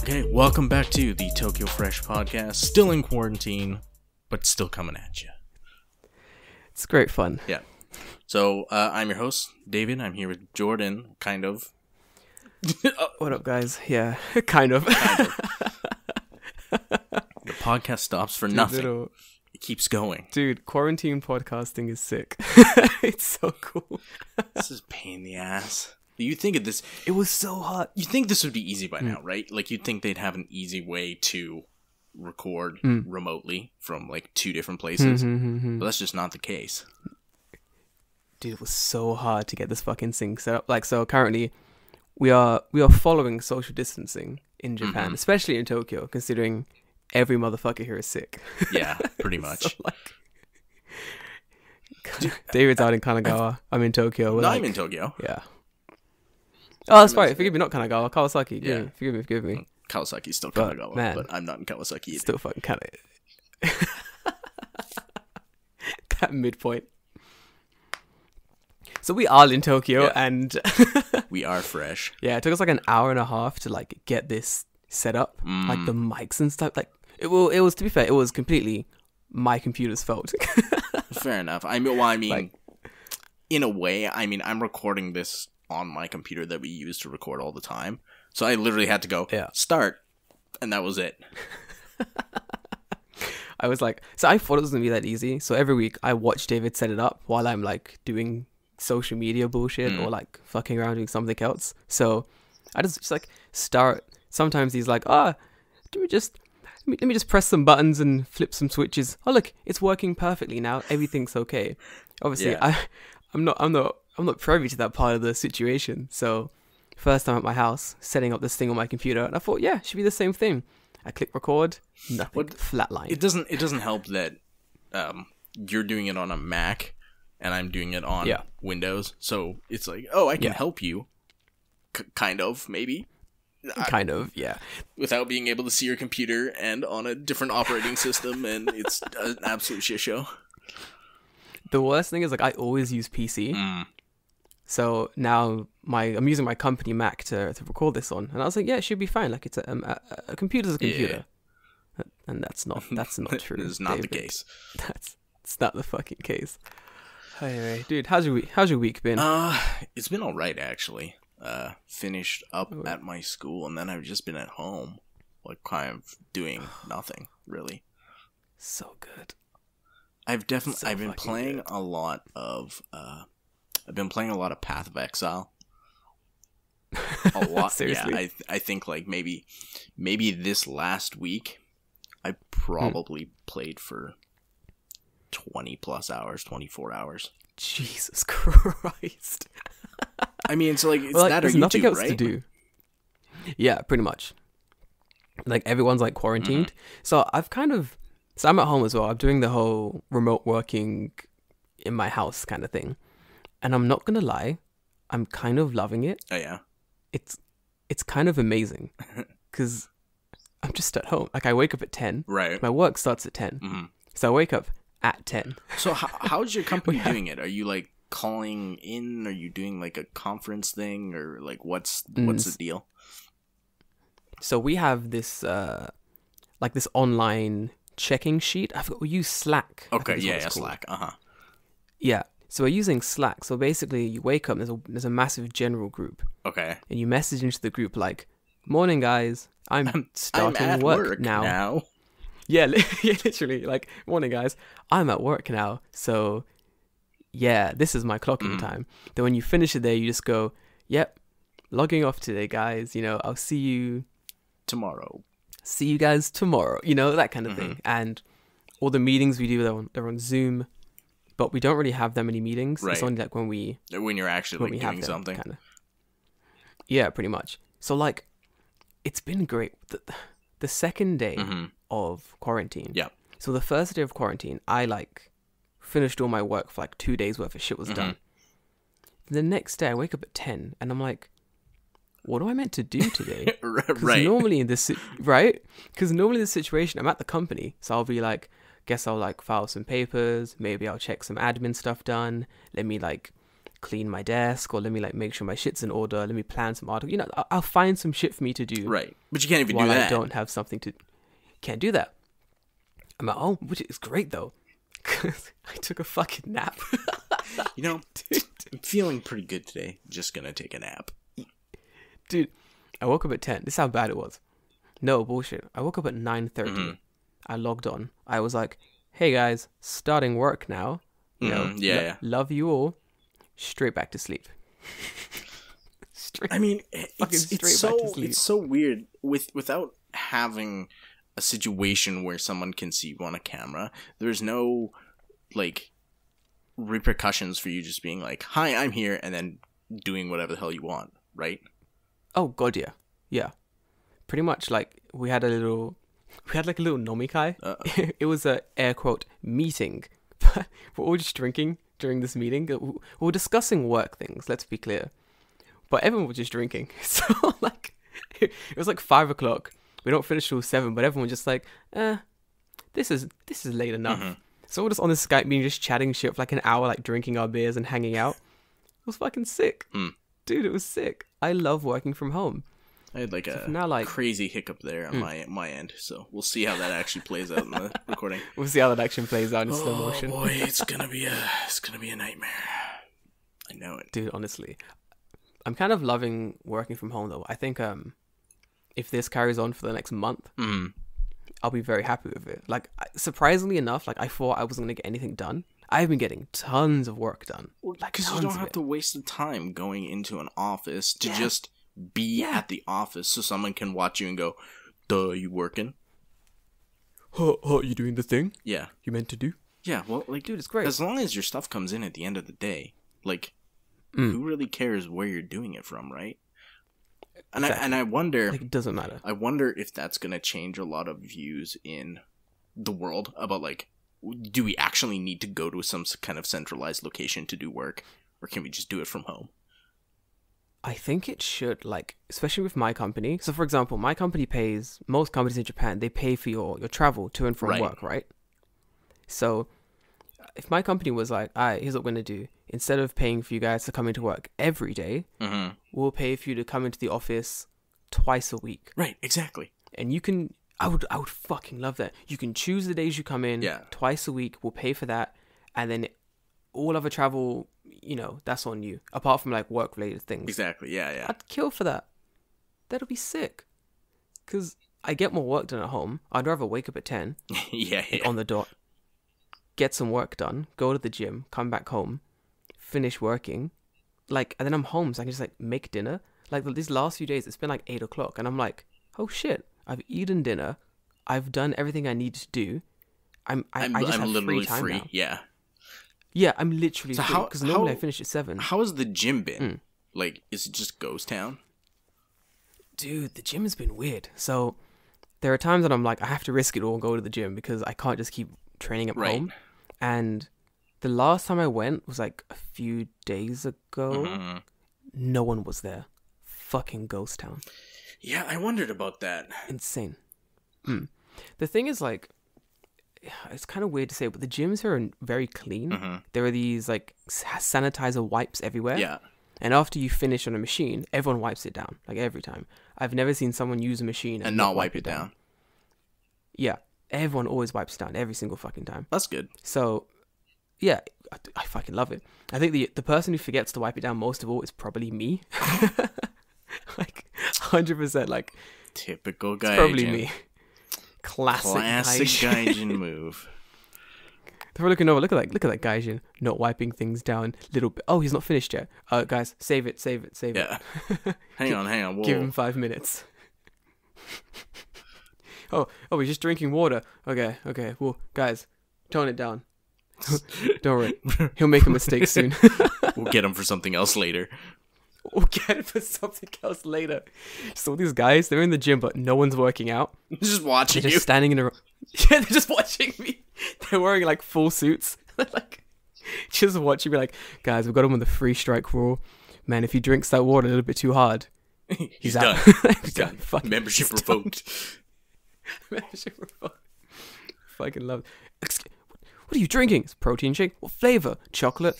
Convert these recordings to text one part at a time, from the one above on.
Okay, welcome back to the Tokyo Fresh podcast. Still in quarantine, but still coming at you. It's great fun. Yeah. So, I'm your host, David. I'm here with Jordan, kind of. What up, guys? Yeah, kind of. The podcast stops for nothing. Little... It keeps going. Dude, quarantine podcasting is sick. It's so cool. This is a pain in the ass. You think of this... It was so hot. You think this would be easy by now, right? Like, you'd think they'd have an easy way to record remotely from, like, two different places. But that's just not the case. Dude, it was so hard to get this fucking thing set up. Like, so currently, we are following social distancing in Japan, especially in Tokyo, considering every motherfucker here is sick. Yeah, pretty much. So, like, David's out in Kanagawa. I'm in Tokyo. No, I'm in Tokyo. Yeah. Oh, that's right. Forgive me, not Kanagawa. Kawasaki. Yeah. Forgive me. Kawasaki's still But, Kanagawa, man, but I'm not in Kawasaki either. Still fucking kind of... that midpoint. So we are in Tokyo, and... We are fresh. Yeah, it took us like an hour and a half to like get this set up. Like the mics and stuff. Like it was, to be fair, it was completely my computer's fault. Fair enough. I mean, Like- in a way, I'm recording this on my computer that we use to record all the time. So I literally had to go, start, and that was it. I was like, so I thought it was going to be that easy. So every week I watch David set it up while I'm like doing social media bullshit or like fucking around doing something else. So I just like start. Sometimes he's like, let me just press some buttons and flip some switches. Oh, look, it's working perfectly now. Everything's okay. Obviously, I'm not privy to that part of the situation. So first time at my house, setting up this thing on my computer, and I thought, yeah, it should be the same thing. I click record, nothing, flatline. It doesn't help that you're doing it on a Mac and I'm doing it on Windows. So it's like, I can help you, kind of, maybe. Kind of, yeah. Without being able to see your computer and on a different operating system, and it's an absolute shit show. The worst thing is, like, I always use PC. So now I'm using my company Mac to record this on, and I was like, yeah, it should be fine. Like, it's a computer's a computer, and that's not true. It's not the case. It's not the fucking case. Anyway, dude, how's your week been? It's been all right actually. Finished up at my school, and then I've just been at home, like kind of doing nothing really. So good. I've been playing a lot of Path of Exile. A lot. Seriously? Yeah, I think like maybe this last week I probably played for 20 plus hours, 24 hours. Jesus Christ. I mean, so like it's well, like, that or there's YouTube, nothing else right? to do. Yeah, pretty much. Like everyone's like quarantined. So I'm at home as well. I'm doing the whole remote working in my house kind of thing. And I'm not going to lie, I'm kind of loving it. Oh yeah. It's kind of amazing cuz I'm just at home. Like I wake up at 10. Right. My work starts at 10. So I wake up at 10. So how's your company doing it? Are you like calling in? Are you doing like a conference thing, or like what's the deal? So we have this like this online checking sheet. We use Slack. Okay, yeah, Slack. Yeah. So we're using Slack. So basically, you wake up. There's a massive general group. Okay. And you message into the group like, "Morning, guys. I'm starting at work now." Yeah, literally. Like, "Morning, guys. I'm at work now. So, yeah, this is my clocking time." Then when you finish it there, you just go, "Yep, logging off today, guys. You know, I'll see you tomorrow. See you guys tomorrow." You know, that kind of thing. And all the meetings we do, they're on Zoom. But we don't really have that many meetings. Right. It's only like when you're actually like, doing something. Kinda. Yeah, pretty much. So like, it's been great. The second day of quarantine. Yeah. So the first day of quarantine, I like finished all my work for like 2 days worth of shit was done. The next day, I wake up at 10, and I'm like, what am I meant to do today? Right. Normally in this, right? Because normally in this situation, I'm at the company, so I'll be like, guess I'll like file some papers, maybe I'll check some admin stuff done, let me like clean my desk, or let me like make sure my shit's in order. Let me plan some articles. You know, I'll find some shit for me to do. Right, but you can't even while do that. I don't have something to. Can't do that. I'm at home, which is great though. I took a fucking nap. You know, dude, I'm feeling pretty good today. Just gonna take a nap. Dude, I woke up at 10. This is how bad it was. No bullshit. I woke up at 9:30. Mm-hmm. I logged on. I was like, hey guys, starting work now. You know, love you all. Straight back to sleep. I mean, it's so weird without having a situation where someone can see you on a camera. There's no like repercussions for you just being like, hi, I'm here, and then doing whatever the hell you want, right? Oh god, yeah. Pretty much like we had like a little nomikai. It was a air quote meeting. We're all just drinking during this meeting. We were discussing work things, let's be clear. But everyone was just drinking. So like it was like 5:00. We don't finish till 7, but everyone was just like, this is late enough. Mm-hmm. So we're just on this Skype meeting, just chatting shit for like an hour, like drinking our beers and hanging out. It was fucking sick. Dude, it was sick. I love working from home. I had like a crazy hiccup there on my end, so we'll see how that actually plays out in the recording. We'll see how that actually plays out in slow motion. Oh boy, it's gonna be a nightmare. I know it, dude. Honestly, I'm kind of loving working from home though. I think if this carries on for the next month, I'll be very happy with it. Like surprisingly enough, like I thought I wasn't gonna get anything done. I've been getting tons of work done. Because you don't have to waste the time going into an office to just be at the office so someone can watch you and go, duh, you working? You doing the thing? Yeah. You meant to do? Yeah, well, like, dude, it's great. As long as your stuff comes in at the end of the day, like, who really cares where you're doing it from, right? And exactly. I wonder... Like, it doesn't matter. I wonder if that's going to change a lot of views in the world about, like, do we actually need to go to some kind of centralized location to do work? Or can we just do it from home? I think it should, like, especially with my company. So, for example, my company pays, most companies in Japan, they pay for your travel to and from work, right? So, if my company was like, all right, here's what we're going to do. Instead of paying for you guys to come into work every day, we'll pay for you to come into the office twice a week. Right, exactly. And you can, I would fucking love that. You can choose the days you come in twice a week. We'll pay for that. And then all other travel, you know, that's on you. Apart from like work related things. Exactly, yeah. I'd kill for that. That'll be sick. Because I get more work done at home. I'd rather wake up at 10. On the dot. Get some work done. Go to the gym. Come back home. Finish working. Like, and then I'm home so I can just like make dinner. Like these last few days, it's been like 8 o'clock. And I'm like, oh shit. I've eaten dinner. I've done everything I need to do. I just have literally free time free. now. Yeah. Yeah, I'm literally free. Because normally I finish at 7. How has the gym been? Like, is it just ghost town? Dude, the gym has been weird. So there are times that I'm like, I have to risk it all and go to the gym because I can't just keep training at home. And the last time I went was like a few days ago. No one was there. Fucking ghost town. Yeah, I wondered about that. Insane. The thing is, like, it's kind of weird to say, but the gyms here are very clean. There are these like sanitizer wipes everywhere. Yeah. And after you finish on a machine, everyone wipes it down, like every time. I've never seen someone use a machine and not wipe it down. Yeah, everyone always wipes it down every single fucking time. That's good. So, yeah, I fucking love it. I think the person who forgets to wipe it down most of all is probably me. Like 100%. Like typical Gaijin. It's probably me. Classic Gaijin move. They're looking over. Look at that Gaijin not wiping things down. Little bit. Oh, he's not finished yet. Guys, save it. Yeah. Hang on. Whoa. Give him 5 minutes. Oh, he's just drinking water. Okay. Well, guys, tone it down. Don't worry. He'll make a mistake soon. We'll get him for something else later. So these guys, they're in the gym, but no one's working out. Just watching They're just standing in a... Yeah, they're just watching me. They're wearing like full suits. Like, just watching me like, guys, we've got him on the 3 strike rule. Man, if he drinks that water a little bit too hard, he's out. He's done. Membership revoked. Membership revoked. Fucking love it. What are you drinking? It's protein shake. What flavor? Chocolate.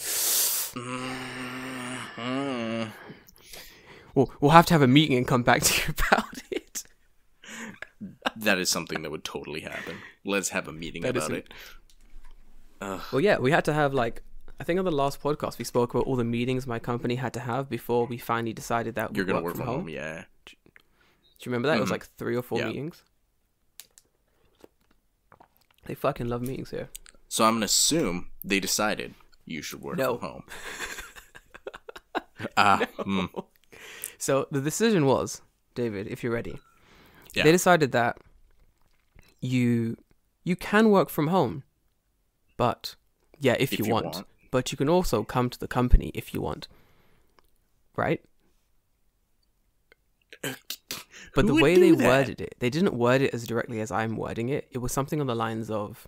we'll have to have a meeting and come back to you about it. That is something that would totally happen. Let's have a meeting about it. Well, yeah, we had to have like, I think on the last podcast we spoke about all the meetings my company had to have before we finally decided that you're gonna work from home. Yeah. Do you remember that? It was like 3 or 4 meetings. They fucking love meetings here. So I'm gonna assume they decided you should work from home. No. So the decision was, David, if you're ready, they decided that you can work from home, but if you want, but you can also come to the company if you want, right? But the way they worded it, they didn't word it as directly as I'm wording it. It was something on the lines of,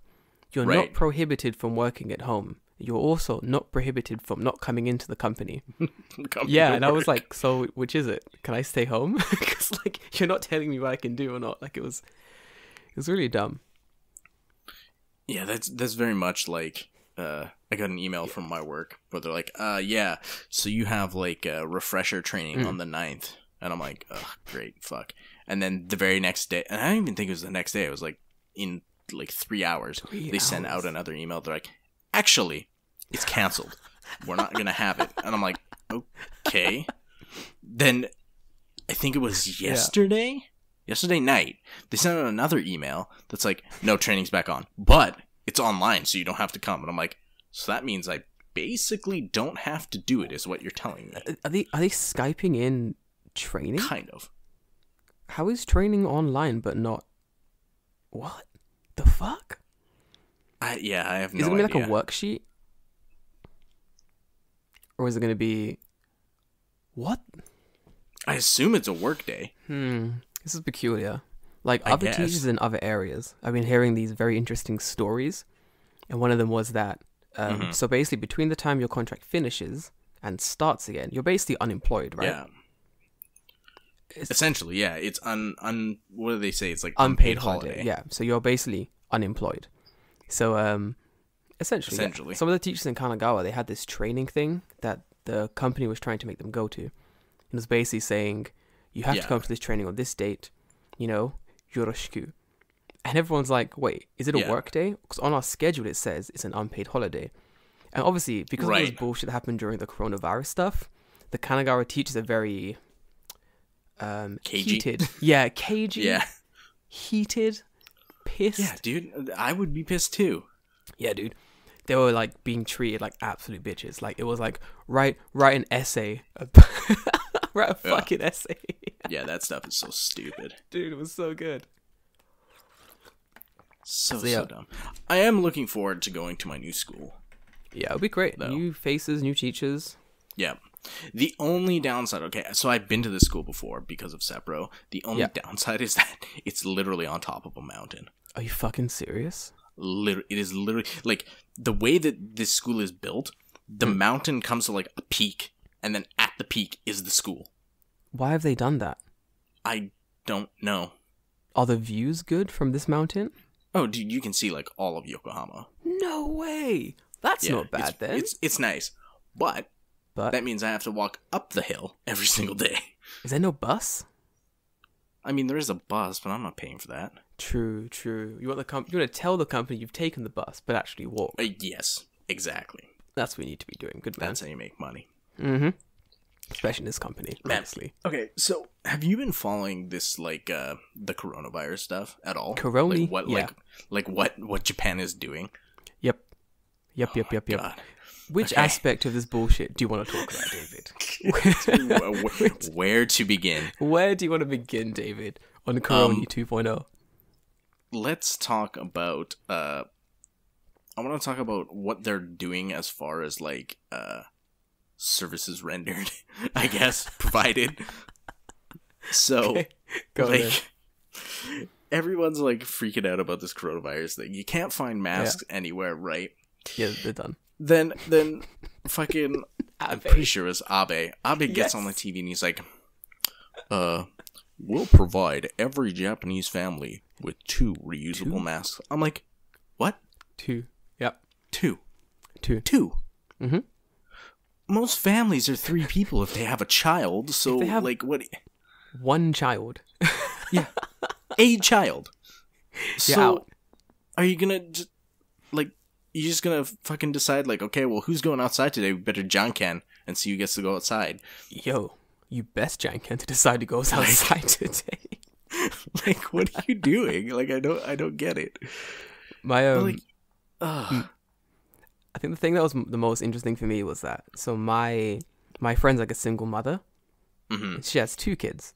you're not prohibited from working at home. You're also not prohibited from not coming into the company. And I was like, so which is it? Can I stay home? Because like, you're not telling me what I can do or not. Like it was really dumb. Yeah, that's very much like, I got an email from my work where they're like, so you have like a refresher training on the 9th. And I'm like, oh, great, fuck. And then the very next day, and I don't even think it was the next day, it was like in like 3 hours, they sent out another email. They're like, actually, it's canceled. We're not going to have it. And I'm like, okay. Then I think it was yesterday night, they sent out another email that's like, no, training's back on, but it's online, so you don't have to come. And I'm like, so that means I basically don't have to do it, is what you're telling me. Are they Skyping in training? Kind of. How is training online but not? What the fuck? I have no idea. Is it gonna be like a worksheet, or is it gonna be what? I assume it's a work day. This is peculiar. Like other teachers in other areas, I've been hearing these very interesting stories, and one of them was that. So basically, between the time your contract finishes and starts again, you're basically unemployed, right? Yeah. Essentially, yeah. It's what do they say? It's like unpaid holiday. Yeah. So you're basically unemployed. So essentially. Some of the teachers in Kanagawa, they had this training thing that the company was trying to make them go to. It was basically saying, you have to come to this training on this date, yoroshiku. And everyone's like, wait, is it a work day? Because on our schedule it says it's an unpaid holiday. And obviously, because of this bullshit that happened during the coronavirus stuff, the Kanagawa teachers are very cagey. Heated. Yeah, cagey. Yeah. Heated. Pissed. Yeah, dude. I would be pissed too. Yeah, dude. They were like being treated like absolute bitches. Like it was like write an essay. Write a fucking essay. Yeah, that stuff is so stupid. Dude, it was so good. So dumb. I am looking forward to going to my new school. Yeah, it'll be great. Though. New faces, new teachers. Yeah. The only downside, okay, so I've been to this school before because of Sepro. The only downside is that it's literally on top of a mountain. Are you fucking serious? It is literally, like, the way that this school is built, the mountain comes to, like, a peak, and then at the peak is the school. Why have they done that? I don't know. Are the views good from this mountain? Oh, dude, you can see, like, all of Yokohama. No way! That's not bad, then. It's nice, but that means I have to walk up the hill every single day. Is there no bus? I mean, there is a bus, but I'm not paying for that. True. You want to tell the company you've taken the bus, but actually walk. Yes, exactly. That's what you need to be doing. Good man. That's how you make money. Mm-hmm. Especially in this company, honestly. Okay, so have you been following this, like, the coronavirus stuff at all? Corona? What Japan is doing? Yep. God. Which aspect of this bullshit do you want to talk about, David? Where to begin? Where do you want to begin, David, on Corona 2.0? Let's talk about, I want to talk about what they're doing as far as, like, services rendered, I guess, provided. So, okay. Go like, everyone's, like, freaking out about this coronavirus thing. You can't find masks anywhere, right? Yeah, they're done. Then fucking, I'm pretty sure it was Abe. Abe gets on the TV and he's like, we'll provide every Japanese family with 2 reusable masks. I'm like, what? 2. Yep. 2. Mm-hmm. most families are 3 people if they have a child. So have like what? One child. Yeah, a child. So out. are you gonna just like? You're just gonna fucking decide like, okay, well, who's going outside today? We better John can and see who gets to go outside. Yo, you best Janken to decide who goes outside today. Like, what are you doing? Like, I don't get it. My Like, I think the thing that was the most interesting for me was that my friend's like a single mother. mm-hmm. She has 2 kids.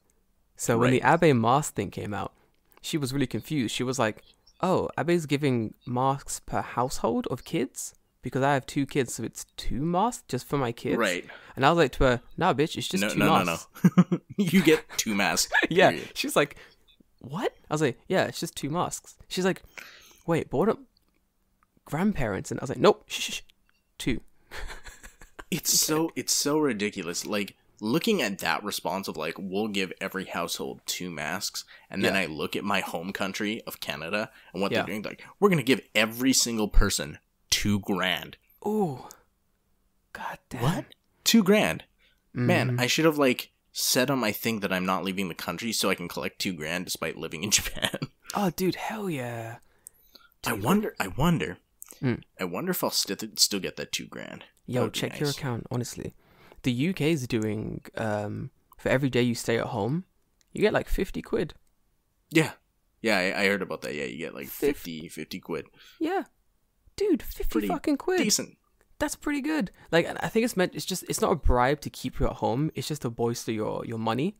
So when the Abe mask thing came out, she was really confused. She was like, "Oh, Abe's giving masks per household of kids because I have 2 kids, so it's 2 masks just for my kids." Right. And I was like to her, "Nah, bitch, it's just 2 masks." No. You get 2 masks. Yeah. Period. She's like, "What?" I was like, "Yeah, it's just 2 masks." She's like, "Wait, but what are grandparents?" And I was like, "Nope, shh, 2." It's so ridiculous. Like, looking at that response of like, we'll give every household 2 masks, and then I look at my home country of Canada and what they're doing, like, we're gonna give every single person $2,000. Ooh. God damn. What? $2,000? Man, I should have like said on my thing that I'm not leaving the country so I can collect $2,000 despite living in Japan. Oh, dude, hell yeah. Dude. I wonder if I'll still get that $2,000. Yo, check your account, honestly. The UK is doing, for every day you stay at home, you get like 50 quid. Yeah. Yeah, I heard about that. Yeah, you get like 50 quid. Yeah. Dude, 50 fucking quid. Decent. That's pretty good. Like, I think it's not a bribe to keep you at home. It's just to bolster your money.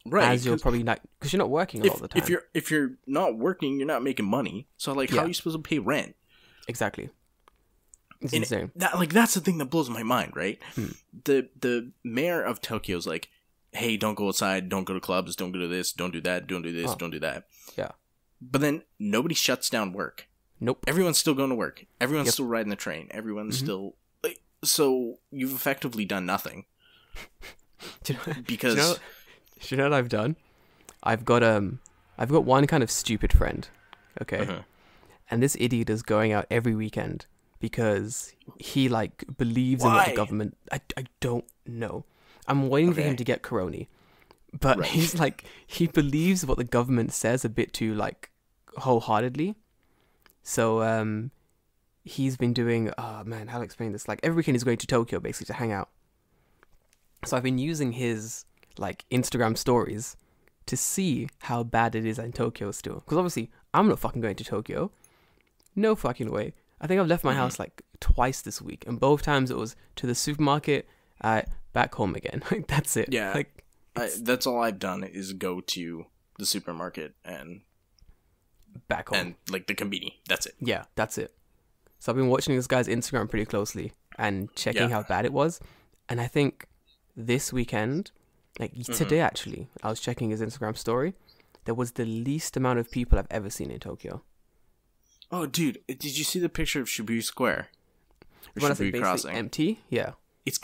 Right. As you're probably not, because you're not working a lot of the time. If you're not working, you're not making money. So like, how are you supposed to pay rent? Exactly. It's insane. That's the thing that blows my mind, right? The mayor of Tokyo's like, hey, don't go outside, don't go to clubs, don't go to this, don't do that, don't do this, don't do that. Yeah. But then nobody shuts down work. Nope. Everyone's still going to work. Everyone's still riding the train. Everyone's still like, so you've effectively done nothing. Because do you know what I've done? I've got one kind of stupid friend, okay? And this idiot is going out every weekend because he like believes in what the government. I don't know. I'm waiting for him to get corona, but he's like, he believes what the government says a bit too like wholeheartedly. So he's been doing, oh man, how to explain this? Like every weekend he's going to Tokyo basically to hang out. So I've been using his like Instagram stories to see how bad it is in Tokyo still. Because obviously I'm not fucking going to Tokyo. No fucking way. I think I've left my house like twice this week, and both times it was to the supermarket, back home again. Like that's it. Yeah. Like that's all I've done is go to the supermarket and back home and like the convenience. That's it. Yeah, that's it. So I've been watching this guy's Instagram pretty closely and checking how bad it was. And I think this weekend, like today actually, I was checking his Instagram story. There was the least amount of people I've ever seen in Tokyo. Oh, dude, did you see the picture of Shibuya Square? Or Shibuya Crossing? Empty? Yeah. It's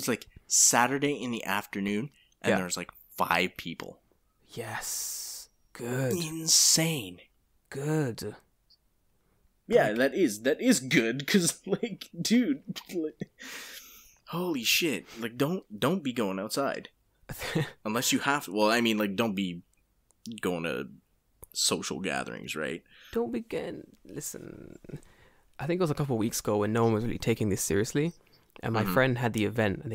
like Saturday in the afternoon, and there's like 5 people. Yes. Good. Insane. Good. Yeah, that is good, because, like, dude, like, holy shit. Like, don't be going outside. Unless you have to. Well, I mean, like, don't be going to social gatherings, right? Don't begin. Listen, I think it was a couple of weeks ago when no one was really taking this seriously, and my friend had the event, and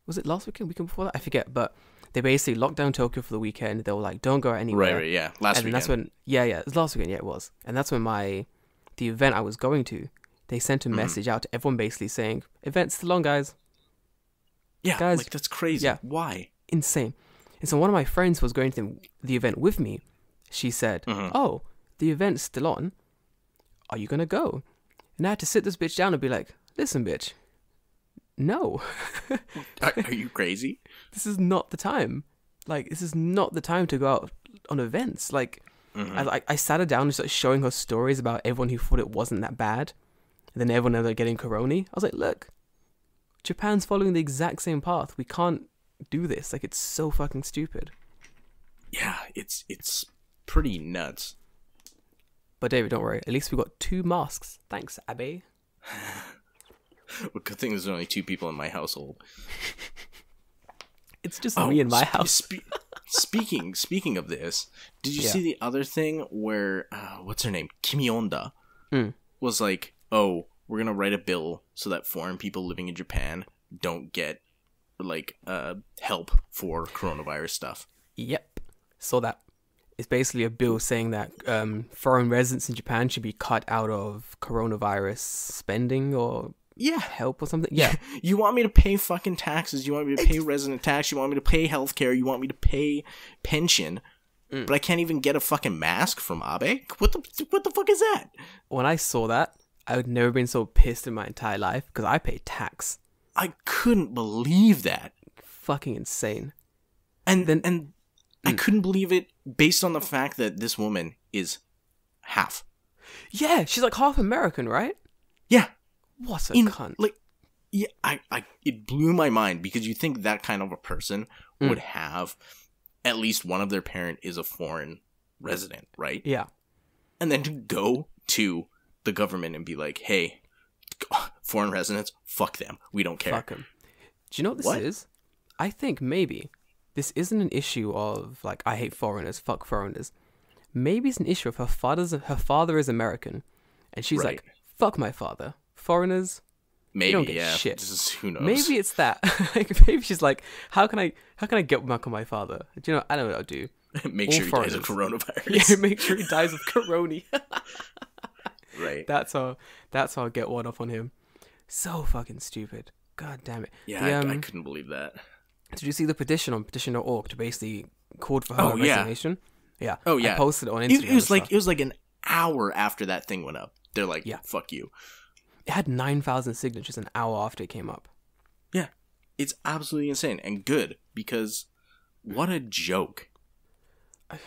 was it last weekend before that? I forget, but they basically locked down Tokyo for the weekend. They were like, don't go anywhere. Right, yeah. Last weekend. That's when, it was last weekend, yeah, it was. And that's when the event I was going to, they sent a message out to everyone basically saying, event's still on, guys. Yeah, guys, like, that's crazy. Yeah. Why? Insane. And so one of my friends was going to the event with me. She said, oh, the event's still on. Are you going to go? And I had to sit this bitch down and be like, listen, bitch. No. Are you crazy? This is not the time. Like, this is not the time to go out on events. Like, I sat her down and started showing her stories about everyone who thought it wasn't that bad. And then everyone ended up getting corona. I was like, look, Japan's following the exact same path. We can't do this. Like, it's so fucking stupid. Yeah, it's pretty nuts. But David, don't worry. At least we got 2 masks. Thanks, Abe. Well, good thing there's only 2 people in my household. It's just me in my house. Speaking of this, did you see the other thing where what's her name, Kim Yonda, was like, "Oh, we're gonna write a bill so that foreign people living in Japan don't get like help for coronavirus stuff." Yep. So that it's basically a bill saying that foreign residents in Japan should be cut out of coronavirus spending or help or something. Yeah. You want me to pay fucking taxes, you want me to pay resident tax, you want me to pay healthcare, you want me to pay pension, but I can't even get a fucking mask from Abe? What the fuck is that? When I saw that, I would never been so pissed in my entire life because I pay tax. I couldn't believe that. Fucking insane. And I couldn't believe it based on the fact that this woman is half. Yeah, she's like half American, right? Yeah. What a cunt. Like, yeah, it blew my mind because you think that kind of a person would have at least one of their parent is a foreign resident, right? Yeah. And then to go to the government and be like, hey, foreign residents, fuck them. We don't care. Fuck them. Do you know what this is? I think maybe this isn't an issue of like, I hate foreigners, fuck foreigners. Maybe it's an issue of her father is American. And she's like, fuck my father. Foreigners, maybe don't get shit. This is, who knows? Maybe it's that. Maybe she's like, how can I get back on my father? Do you know? I know what I'll do. Make sure he dies of coronavirus. Yeah, make sure he dies of corona. Right. That's how I'll get one up on him. So fucking stupid. God damn it. Yeah, I couldn't believe that. Did you see the petition on petition.org to basically call for her resignation? Yeah. Oh yeah. I posted it on Instagram. It was like an hour after that thing went up. They're like, fuck you. It had 9,000 signatures an hour after it came up. Yeah. It's absolutely insane and good because what a joke. I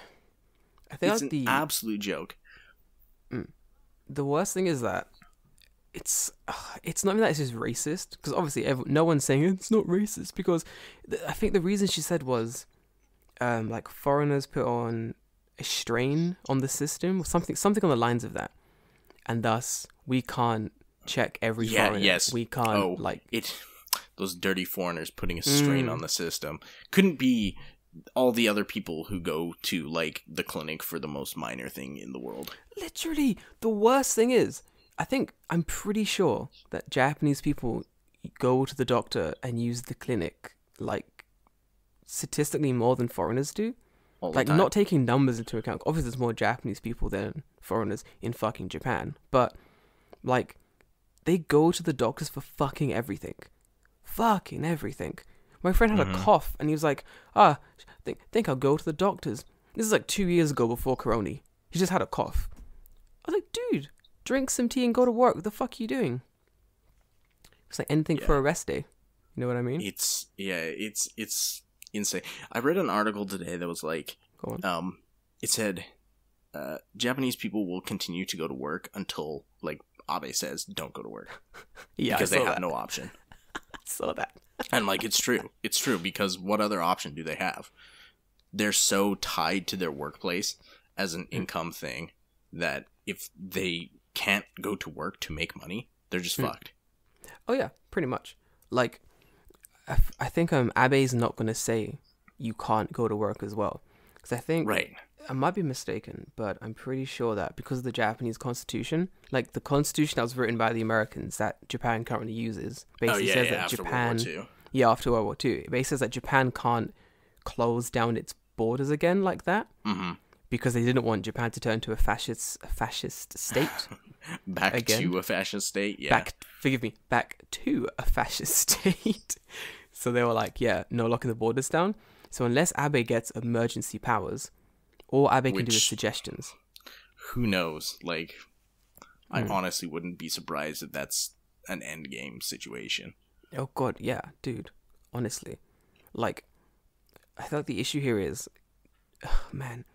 think it's an absolute joke. The worst thing is that it's not even that it's just racist because obviously no one's saying it's not racist because I think the reason she said was like foreigners put on a strain on the system or something on the lines of that, and thus we can't check every foreigner. Yes. We can't those dirty foreigners putting a strain on the system. Couldn't be all the other people who go to like the clinic for the most minor thing in the world. Literally, the worst thing is, I'm pretty sure that Japanese people go to the doctor and use the clinic like statistically more than foreigners do. Like not taking numbers into account. Obviously, there's more Japanese people than foreigners in fucking Japan, but like they go to the doctors for fucking everything. Fucking everything. My friend had a cough and he was like, think I'll go to the doctors. This is like 2 years ago before Corona. He just had a cough. I was like, dude, drink some tea and go to work. What the fuck are you doing? It's like anything for a rest day. You know what I mean? It's insane. I read an article today that was like, go on. It said, Japanese people will continue to go to work until like Abe says don't go to work. Because they have no option. I saw that. And like it's true because what other option do they have? They're so tied to their workplace as an income thing that if they can't go to work to make money, they're just fucked. Oh yeah, pretty much. Like I think Abe's not going to say you can't go to work as well, because I think I might be mistaken, but I'm pretty sure that because of the Japanese constitution, like the constitution that was written by the Americans that Japan currently uses, basically says that Japan, after World War II, it basically says that Japan can't close down its borders again like that, because they didn't want Japan to turn to a fascist state. Back to a fascist state, Back to a fascist state. So they were like, no locking the borders down. So unless Abe gets emergency powers, all Abe can do is suggestions. Who knows? Like, I honestly wouldn't be surprised if that's an endgame situation. Oh god, yeah, dude. Honestly. Like, I thought the issue here is, man,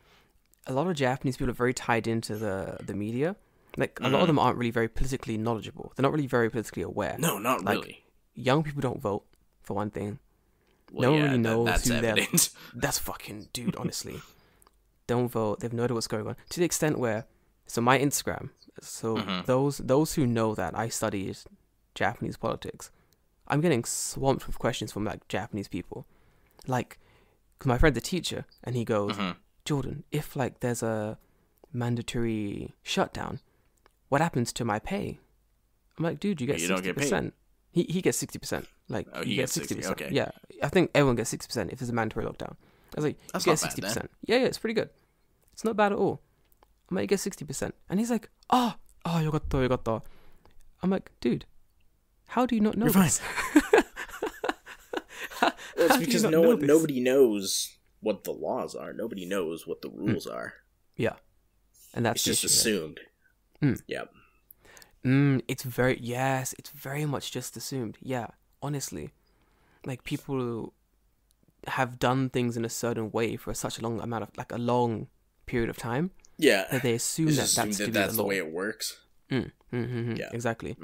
a lot of Japanese people are very tied into the media. Like, a lot of them aren't really very politically knowledgeable. They're not really very politically aware. No, not like, really. Young people don't vote, for one thing. Well, no one really knows that's who evident. That's fucking, dude, honestly. Don't vote. They've no idea what's going on. To the extent where, so my Instagram, those who know that I studied Japanese politics, I'm getting swamped with questions from like Japanese people. Like, because my friend's a teacher, and he goes, Jordan, if like there's a mandatory shutdown, what happens to my pay? I'm like, dude, you get 60%. He gets 60%. Like, he gets 60%. Okay. Yeah, I think everyone gets 60% if there's a mandatory lockdown. I was like, that's you get not 60%. Bad, yeah, it's pretty good. It's not bad at all. I'm like, you get 60%. And he's like, yogatta. I'm like, dude, how do you not know You're this? Fine. It's because nobody knows what the laws are. Nobody knows what the rules are. Yeah. And that's it's just assumed. Yep. It's very much just assumed. Yeah, honestly. Like, people have done things in a certain way for such a long amount of, like, a long period of time. Yeah. That they assume that's the way it works. Yeah. Exactly.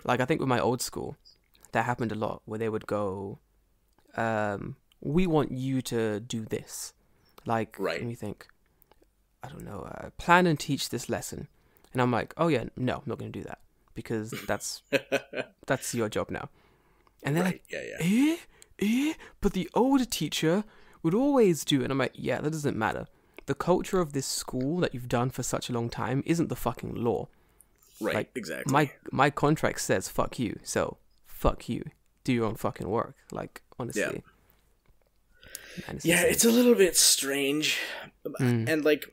Like, I think with my old school, that happened a lot, where they would go, we want you to do this. Like, right. Let me think. I don't know, plan and teach this lesson. And I'm like, oh yeah, no, I'm not going to do that. Because that's your job now. And they're right. like, but the older teacher would always do it. And I'm like, yeah, that doesn't matter. The culture of this school that you've done for such a long time isn't the fucking law. Right, like, exactly. My contract says fuck you, so fuck you. Do your own fucking work. Like, honestly. Yeah, man, it's a little bit strange. And, like,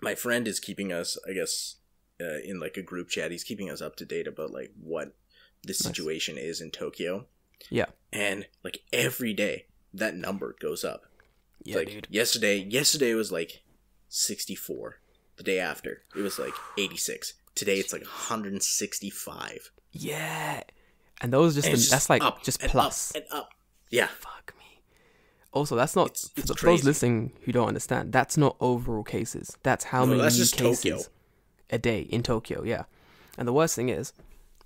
my friend is keeping us, I guess, in, like, a group chat. He's keeping us up to date about, like, what the situation is in Tokyo. Yeah. And, like, every day, that number goes up. Yeah, like, dude. Yesterday was, like, 64. The day after, it was, like, 86. Today, it's, like, 165. Yeah. And those that's, like, just plus. And up. Yeah. Fuck me. Also, that's not, for those listening who don't understand, that's not overall cases. That's how many new cases Tokyo. A day in Tokyo, yeah. And the worst thing is,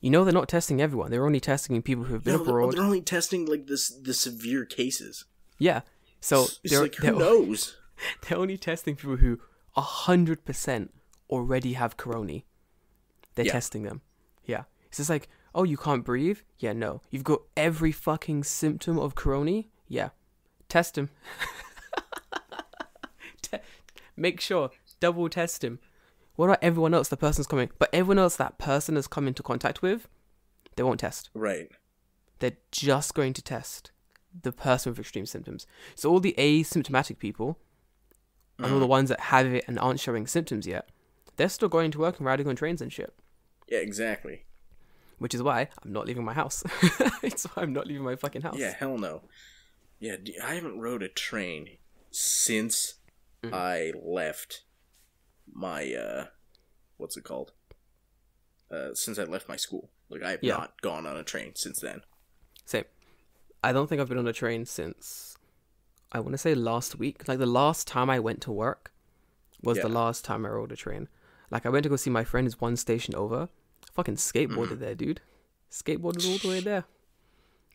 they're not testing everyone. They're only testing people who have been abroad. They're only testing, like, the severe cases. Yeah. So, who knows? They're only testing people who 100% already have corona. They're testing them. Yeah. It's just like, oh, you can't breathe? Yeah, no. You've got every fucking symptom of corona? Yeah. Test him. Make sure. Double test him. What about everyone else but everyone else that person has come into contact with, they won't test. Right. They're just going to test the person with extreme symptoms. So all the asymptomatic people, and all the ones that have it and aren't showing symptoms yet, they're still going to work and riding on trains and shit. Yeah, exactly. Which is why I'm not leaving my house. It's why I'm not leaving my fucking house. Yeah, hell no. Yeah, I haven't rode a train since I left my, what's it called? Since I left my school. Like, I have not gone on a train since then. Same. I don't think I've been on a train since, I want to say last week. Like, the last time I went to work was the last time I rode a train. Like, I went to go see my friend who's one station over. Fucking skateboarded there, dude. Skateboarded all the way there.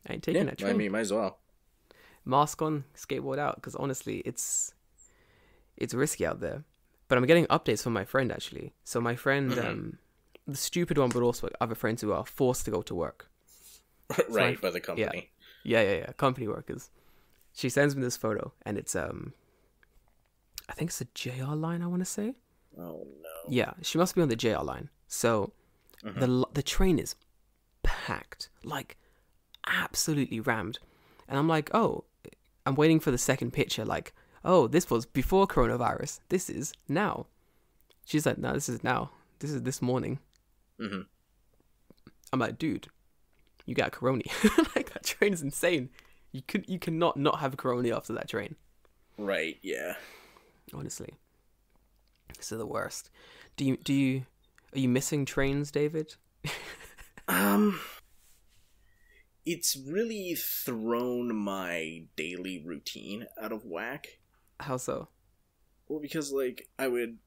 I ain't taking that train. I mean, might as well. Mask on, skateboard out, because honestly, it's risky out there. But I'm getting updates from my friend, actually. So my friend, the stupid one, but also other friends who are forced to go to work. Right, by the company. Yeah. Company workers. She sends me this photo, and it's, I think it's a JR line, I want to say. Oh, no. Yeah, she must be on the JR line. So, the train is packed. Like, absolutely rammed. And I'm like, oh, I'm waiting for the second picture, like, oh, this was before coronavirus. This is now. She's like, no, this is now. This is this morning. I'm like, dude, you got corona. Like, that train is insane. You cannot not have corona after that train. Right, yeah. Honestly. This is the worst. Are you missing trains, David? It's really thrown my daily routine out of whack. How so? Well, because, like, I would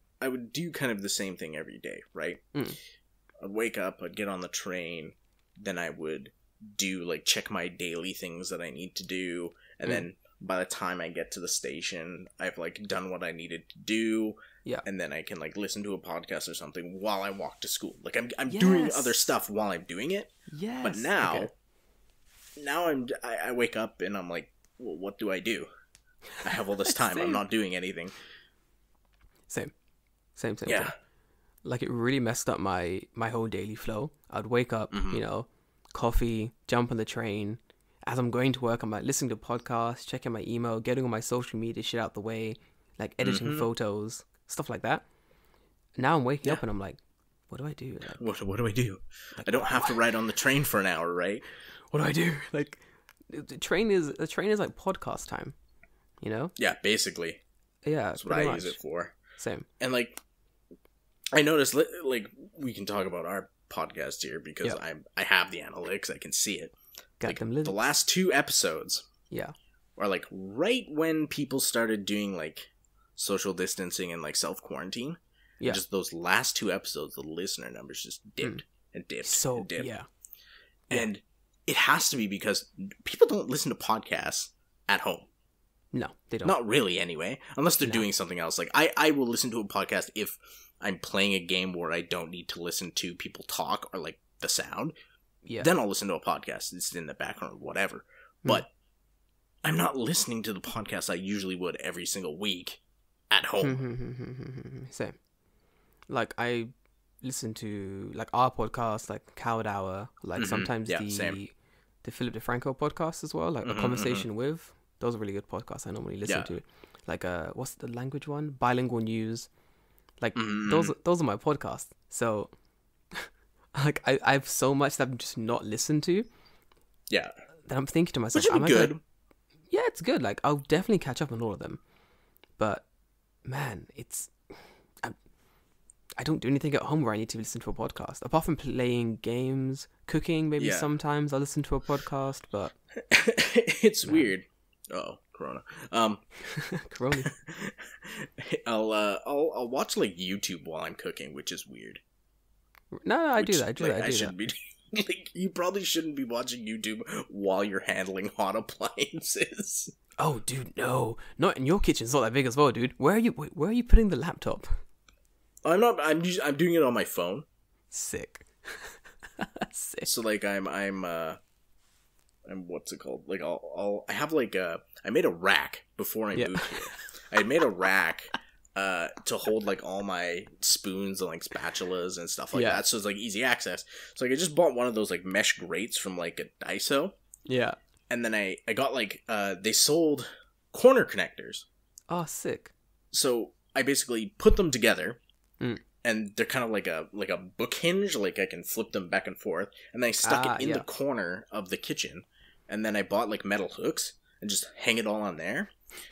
do kind of the same thing every day, right? I'd wake up, I'd get on the train, then I would do, like, check my daily things that I need to do, and then by the time I get to the station, I've, like, done what I needed to do, Yeah. And then I can like listen to a podcast or something while I walk to school. Like I'm doing other stuff while I'm doing it. Yes. But now I wake up and I'm like, well, what do I do? I have all this time. I'm not doing anything. Same. Yeah. Same. Like, it really messed up my whole daily flow. I'd wake up, coffee, jump on the train. As I'm going to work, I'm like listening to podcasts, checking my email, getting all my social media shit out the way, like editing photos, stuff like that. Now I'm waking up and I'm like, what do I do? Like, what do I do? Like, I don't have to ride on the train for an hour, right? What do I do? Like, the train is like podcast time, you know? Yeah, basically. Yeah, that's what I use it for. Same. And like, I noticed, like, we can talk about our podcast here because I have the analytics. I can see it. Like, the last 2 episodes. Yeah. Are like right when people started doing like social distancing and like self-quarantine. Yeah. Just those last 2 episodes, the listener numbers just dipped and dipped. So, and dipped. Yeah. And it has to be because people don't listen to podcasts at home. No, they don't. Not really, anyway. Unless they're doing something else. Like, I will listen to a podcast if I'm playing a game where I don't need to listen to people talk or, like, the sound. Yeah. Then I'll listen to a podcast. It's in the background or whatever. But I'm not listening to the podcast I usually would every single week at home. Same. Like, I listen to, like, our podcast, like, Coward Hour. Like, sometimes the Philip DeFranco podcast as well. Like, A Conversation With. Those are really good podcasts I normally listen to. Like, what's the language one? Bilingual News. Like, those are my podcasts. So, like, I have so much that I've just not listened to. Yeah. That I'm thinking to myself, which would be good. Yeah, it's good. Like, I'll definitely catch up on all of them. But, man, I don't do anything at home where I need to listen to a podcast. Apart from playing games, cooking, maybe sometimes I'll listen to a podcast, but... It's weird. Oh, Corona. Corona. I'll watch like YouTube while I'm cooking, which is weird. No, I do that. I do like, that. I shouldn't be. Like, you probably shouldn't be watching YouTube while you're handling hot appliances. Oh, dude, no, not in your kitchen. It's not that big as well, dude. Where are you putting the laptop? I'm not. I'm doing it on my phone. Sick. Sick. So like I'm what's it called? Like I have like I made a rack before I moved here. I made a rack to hold like all my spoons and like spatulas and stuff like that, so it's like easy access. So like I just bought one of those like mesh grates from like a Daiso. Yeah. And then I got like they sold corner connectors. Oh, sick. So I basically put them together. And they're kind of like a book hinge, like I can flip them back and forth. And then I stuck it in the corner of the kitchen. And then I bought like metal hooks and just hang it all on there.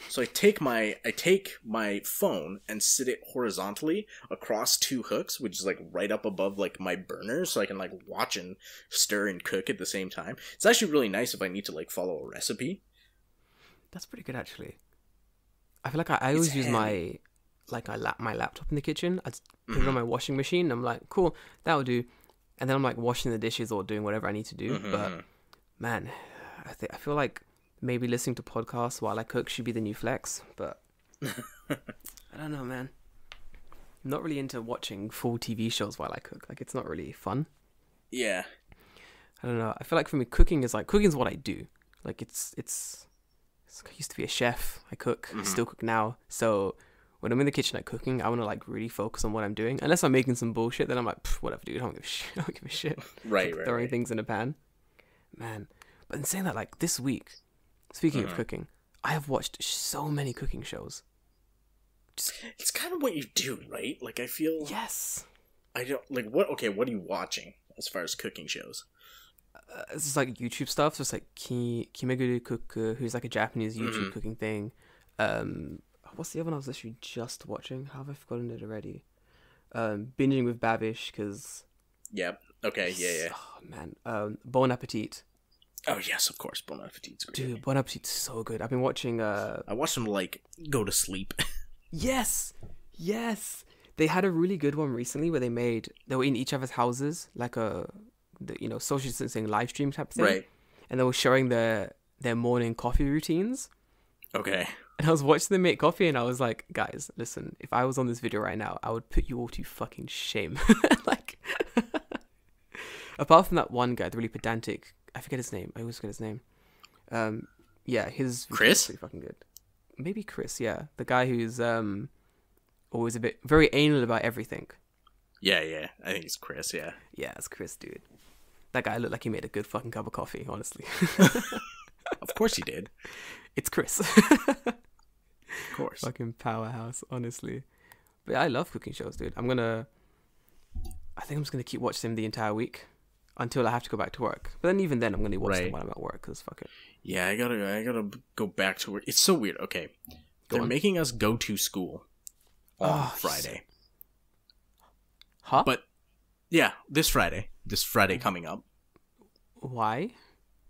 So I take my phone and sit it horizontally across 2 hooks, which is like right up above like my burner, so I can like watch and stir and cook at the same time. It's actually really nice if I need to like follow a recipe. That's pretty good, actually. I feel like I always use my laptop in the kitchen. I just put it on my washing machine. And I'm like, cool, that'll do. And then I'm like washing the dishes or doing whatever I need to do. But man, I feel like maybe listening to podcasts while I cook should be the new flex. But I don't know, man. I'm not really into watching full TV shows while I cook. Like, it's not really fun. Yeah. I don't know. I feel like for me, cooking is what I do. Like, it's I used to be a chef. I cook. I still cook now. So when I'm in the kitchen like cooking, I want to like really focus on what I'm doing. Unless I'm making some bullshit, then I'm like, whatever, dude. I don't give a shit. Right, like, throwing things in a pan, man. But in saying that, like this week, speaking of cooking, I have watched so many cooking shows. It's kind of what you do, right? Like I feel. Yes. I don't like what. Okay, what are you watching as far as cooking shows? It's just like YouTube stuff. So it's like Kimeguru Cook, who's like a Japanese YouTube cooking thing. What's the other one I was literally just watching? How have I forgotten it already? Binging with Babish, because... Yep. Okay, yeah. Oh, man. Bon Appetit. Oh, yes, of course. Bon Appetit's great. Dude, Bon Appetit's so good. I've been watching... I watched them, like, go to sleep. Yes! They had a really good one recently where they were in each other's houses, like social distancing live stream type thing. Right. And they were showing their morning coffee routines. Okay. And I was watching them make coffee, and I was like, guys, listen, if I was on this video right now, I would put you all to fucking shame. Like, apart from that one guy, the really pedantic, I forget his name. I always forget his name. Yeah, his Chris? pretty fucking good. Maybe Chris, yeah. The guy who's always a bit very anal about everything. Yeah. I think it's Chris, yeah. Yeah, it's Chris, dude. That guy looked like he made a good fucking cup of coffee, honestly. Of course he did. It's Chris. Of course. Fucking powerhouse, honestly. But yeah, I love cooking shows, dude. I think I'm just gonna keep watching them the entire week until I have to go back to work. But then even then, I'm gonna watch them when I'm at work, because fuck it. Yeah, I gotta go back to work. It's so weird. Okay. They're making us go to school on Friday. Huh? But yeah, this Friday coming up. Why?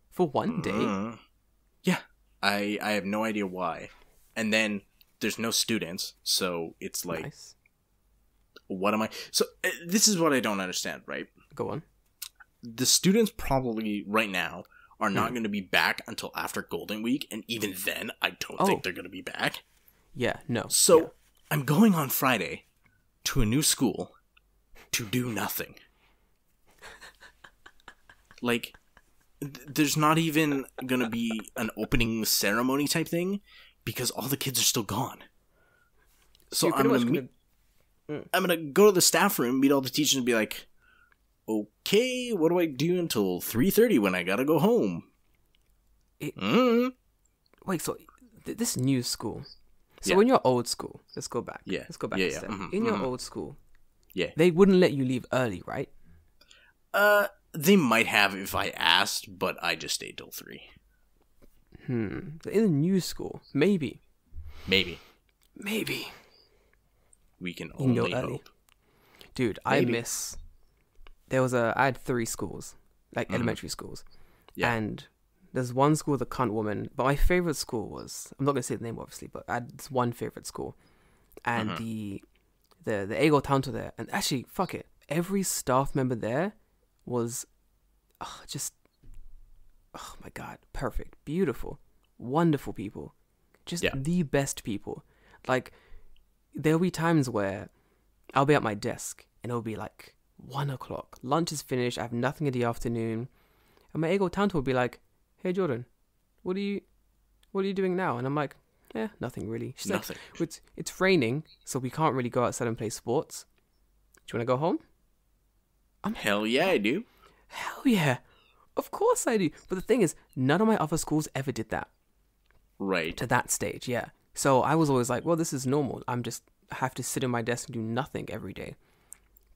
For one day? Yeah, I have no idea why. And then there's no students, so it's like, nice. What am I? So this is what I don't understand, right? Go on. The students probably right now are not going to be back until after Golden Week, and even then, I don't think they're going to be back. Yeah, no. So I'm going on Friday to a new school to do nothing. Like, there's not even going to be an opening ceremony type thing because all the kids are still gone. So I'm going to go to the staff room, meet all the teachers, and be like, okay, what do I do until 3:30 when I got to go home? Wait, so this new school. So in your old school, let's go back. Yeah. Let's go back a step. In your old school, they wouldn't let you leave early, right? They might have if I asked, but I just stayed till 3. In the new school, maybe. We can only hope. Dude, I miss... I had 3 schools, like elementary schools. Yeah. And there's one school, the cunt woman, but my favorite school was... I'm not going to say the name, obviously, but I had this one favorite school. And the Ego Tanto there, and actually, fuck it, every staff member there was just... Oh my God, perfect, beautiful, wonderful people. Just the best people. Like, there'll be times where I'll be at my desk, and it'll be like 1 o'clock. Lunch is finished. I have nothing in the afternoon. And my Ego Tanto will be like, hey, Jordan, what are you doing now? And I'm like, nothing really. She's nothing. Like, it's raining, so we can't really go outside and play sports. Do you want to go home? Hell yeah, I do. Hell yeah. Of course I do. But the thing is, none of my other schools ever did that. Right. To that stage, yeah. So I was always like, well, this is normal. I have to sit at my desk and do nothing every day.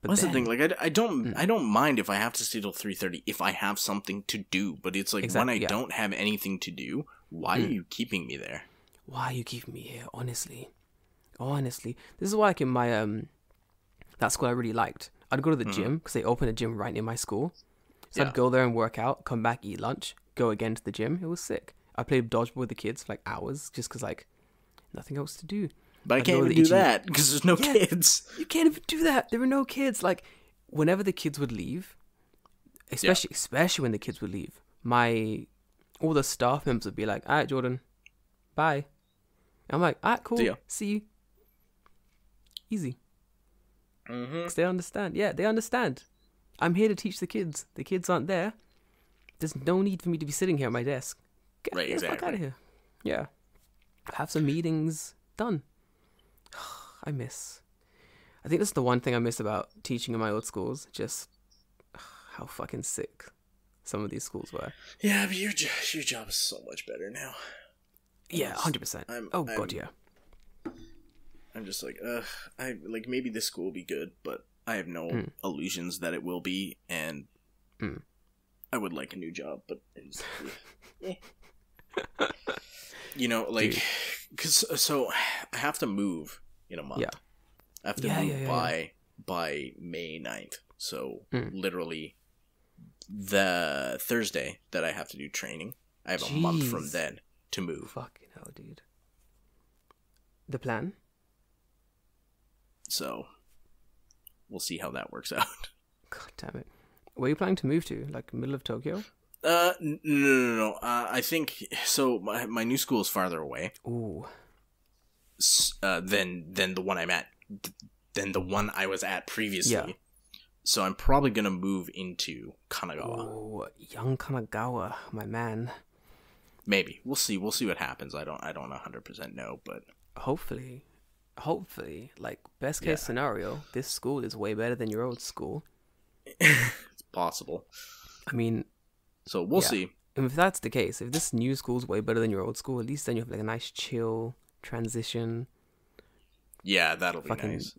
But that's the thing. Like, I don't mind if I have to stay till 3:30 if I have something to do. But it's like when I don't have anything to do, why are you keeping me there? Why are you keeping me here? Honestly, this is why, like, in my that school I really liked. I'd go to the gym because they opened a gym right near my school. So I'd go there and work out, come back, eat lunch, go again to the gym. It was sick. I played dodgeball with the kids for like hours just because, like, nothing else to do. But I can't even do that because there's no kids. You can't even do that. There were no kids. Like, whenever the kids would leave, especially when the kids would leave, all the staff members would be like, all right, Jordan, bye. And I'm like, all right, cool. See you. Easy. Because they understand. Yeah, they understand. I'm here to teach the kids. The kids aren't there. There's no need for me to be sitting here at my desk. Get the fuck out of here. Yeah. Have some meetings. Done. I think that's the one thing I miss about teaching in my old schools. Just how fucking sick some of these schools were. Yeah, but your job is so much better now. Yeah, 100%. God, yeah. I'm just like, maybe this school will be good, but I have no illusions that it will be, and I would like a new job, but it's, you know, like, so I have to move in a month. Yeah. I have to move by May 9th. So literally the Thursday that I have to do training, I have a month from then to move. Fucking hell, dude. The plan? So we'll see how that works out. God damn it. Where are you planning to move to? Like middle of Tokyo? No. I think so. My new school is farther away. Ooh. than the one I was at previously. Yeah. So I'm probably gonna move into Kanagawa. Oh, young Kanagawa, my man. Maybe we'll see. We'll see what happens. I don't 100% know, but hopefully, like best case scenario, this school is way better than your old school. It's possible. I mean, so we'll see. And if that's the case, if this new school's way better than your old school, at least then you have like a nice chill transition. Yeah, that'll be nice.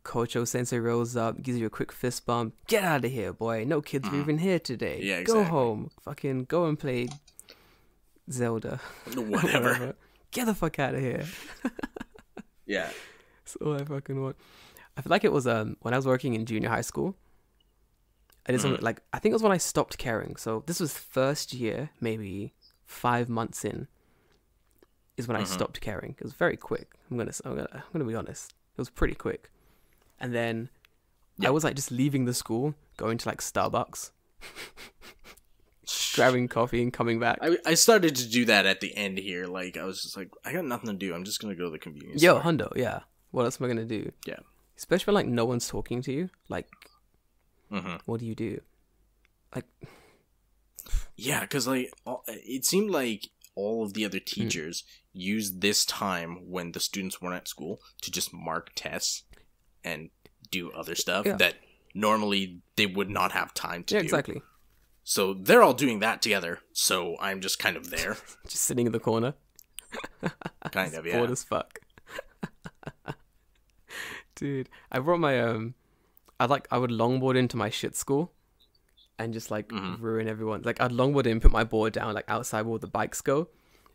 Kocho Sensei rolls up, gives you a quick fist bump. Get out of here, boy. No kids are even here today. Yeah, exactly. Go home. Fucking go and play Zelda. Whatever. Get the fuck out of here. Yeah. That's all I fucking want. I feel like it was when I was working in junior high school. I did something like, I think it was when I stopped caring. So this was first year, maybe 5 months in, is when I stopped caring. It was very quick. I'm gonna be honest. It was pretty quick. And then I was like just leaving the school, going to like Starbucks, grabbing coffee and coming back. I started to do that at the end here. Like I was just like, I got nothing to do. I'm just gonna go to the convenience store. Hundo, yeah. What else am I gonna do? Yeah. Especially when like no one's talking to you. Like, what do you do? Like, yeah, because like it seemed like all of the other teachers used this time when the students weren't at school to just mark tests and do other stuff that normally they would not have time to do. Exactly. So they're all doing that together. So I'm just kind of there. Just sitting in the corner. Kind of, yeah. Bored as fuck. Dude, I brought my I would longboard into my shit school and just like ruin everyone. Like I'd longboard in, put my board down like outside where all the bikes go,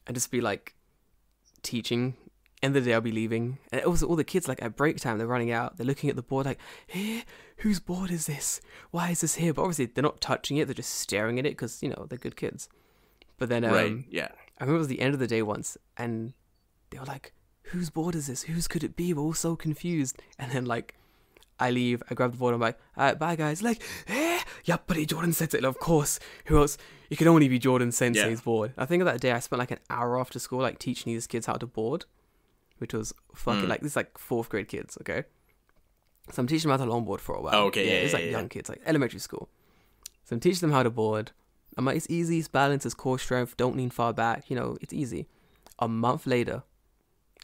and just be like teaching. End of the day, I'll be leaving, and it was all the kids like at break time. They're running out. They're looking at the board like, "Hey, whose board is this? Why is this here?" But obviously, they're not touching it. They're just staring at it because they're good kids. But then, yeah. I remember it was the end of the day once, and they were like, "Whose board is this? Whose could it be?" We're all so confused. And then like, I leave. I grab the board. I'm like, "All right, bye guys." Like, yeah, buddy, Jordan Sensei. Of course. Who else? It can only be Jordan Sensei's board. I think of that day I spent like an hour after school like teaching these kids how to board. Which was fucking like, this is like 4th grade kids, okay? So I'm teaching them how to longboard for a while. Oh, okay, It's like young kids, like elementary school. So I'm teaching them how to board. I'm like, it's easy, it's balance, it's core strength, don't lean far back, it's easy. A month later,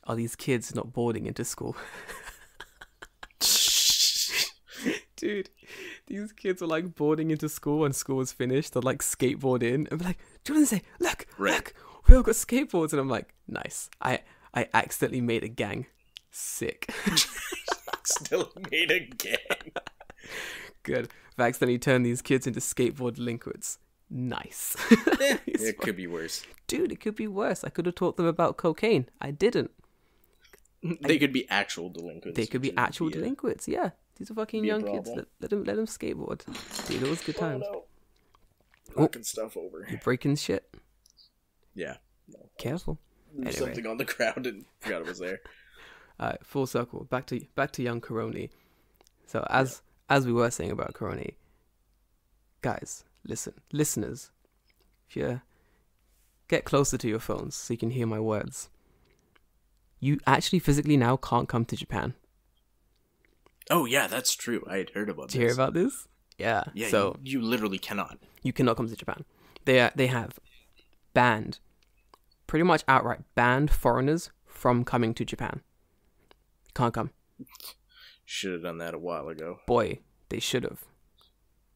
are these kids not boarding into school? Dude, these kids were like boarding into school when school was finished. They'd like skateboard in and be like, Jordan say, look, we all got skateboards. And I'm like, nice. I accidentally made a gang. Sick. Accidentally made a gang. Good. I've accidentally turned these kids into skateboard delinquents. Nice. It could be worse. Dude, it could be worse. I could have taught them about cocaine. I didn't. They could be actual delinquents. They could be actual delinquents, yeah. These are fucking young kids. Let them skateboard. Dude, it was good times. Oh, no. Knocking stuff over. You're breaking shit. Yeah. No. Careful. There's something on the ground and forgot it was there. Full circle. Back to young Koroni. So as we were saying about Koroni, guys, listeners, if you get closer to your phones so you can hear my words, you actually physically now can't come to Japan. Oh yeah, that's true. I had heard about this. Did you hear about this? Yeah. Yeah. So you literally cannot. You cannot come to Japan. They have banned. Pretty much outright banned foreigners from coming to Japan. Can't come. Should have done that a while ago. Boy, they should have.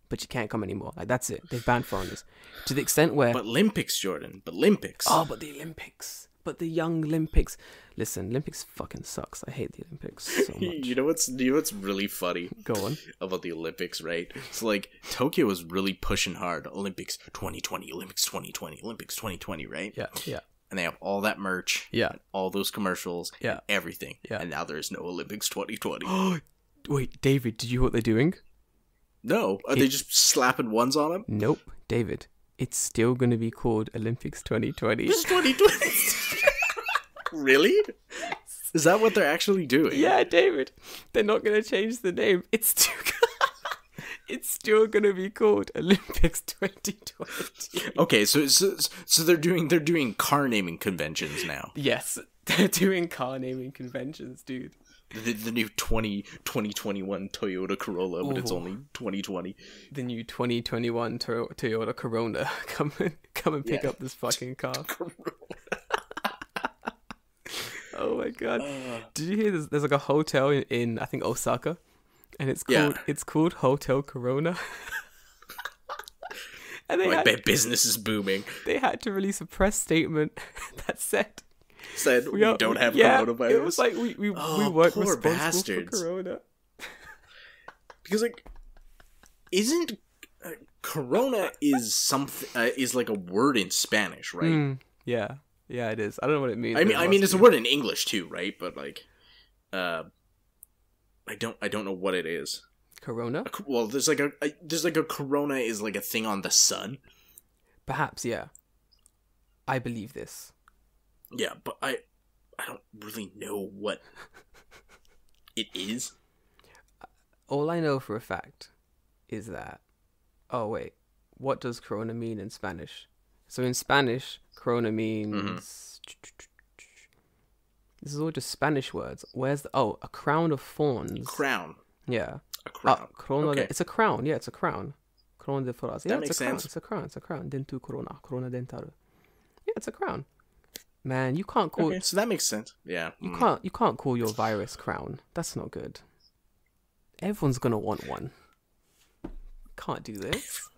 But you can't come anymore. Like, that's it. They've banned foreigners. To the extent where... But Olympics, Jordan. But Olympics. Oh, but the Olympics. But the young Olympics. Listen, Olympics fucking sucks. I hate the Olympics so much. You know what's really funny? Go on. About the Olympics, right? So, like, Tokyo was really pushing hard. Olympics 2020, Olympics 2020, Olympics 2020, right? Yeah. And they have all that merch. Yeah. All those commercials. Yeah. Everything. Yeah. And now there's no Olympics 2020. Wait, David, did you hear what they're doing? No. Are they just slapping ones on them? Nope. David, it's still going to be called Olympics 2020. It's 2020. Really? Is that what they're actually doing? Yeah, David. They're not going to change the name. It's still going to be called Olympics 2020. Okay, so they're doing car naming conventions now. Yes. They're doing car naming conventions, dude. The new 2021 Toyota Corolla, but it's Ooh. only 2020. The new 2021 Toyota Corona. Come and pick up this fucking car. Oh my god! Did you hear this? There's like a hotel in I think Osaka, and it's called Hotel Corona. And I bet business is booming. They had to release a press statement that said we don't have coronavirus. It was like we weren't responsible bastards. for corona. Because like, isn't corona is something is like a word in Spanish, right? Yeah, it is. I don't know what it means. I mean, it's a word in English too, right? But like, I don't know what it is. Corona? Well, there's like a corona is like a thing on the sun. Perhaps, yeah. I believe this. Yeah, but I don't really know what it is. All I know for a fact is that... Oh, wait. What does corona mean in Spanish? So in Spanish, corona means... This is all just Spanish words. Where's the... Oh, a crown of thorns. Crown. Yeah. A crown. Corona okay. It's a crown. Yeah, it's a crown. Corona de flores. Yeah, that makes sense. It's a crown. Dentu corona. Corona dental. Yeah, it's a crown. Man, you can't call... Okay, so that makes sense. Yeah. You can't call your virus crown. That's not good. Everyone's gonna want one. Can't do this.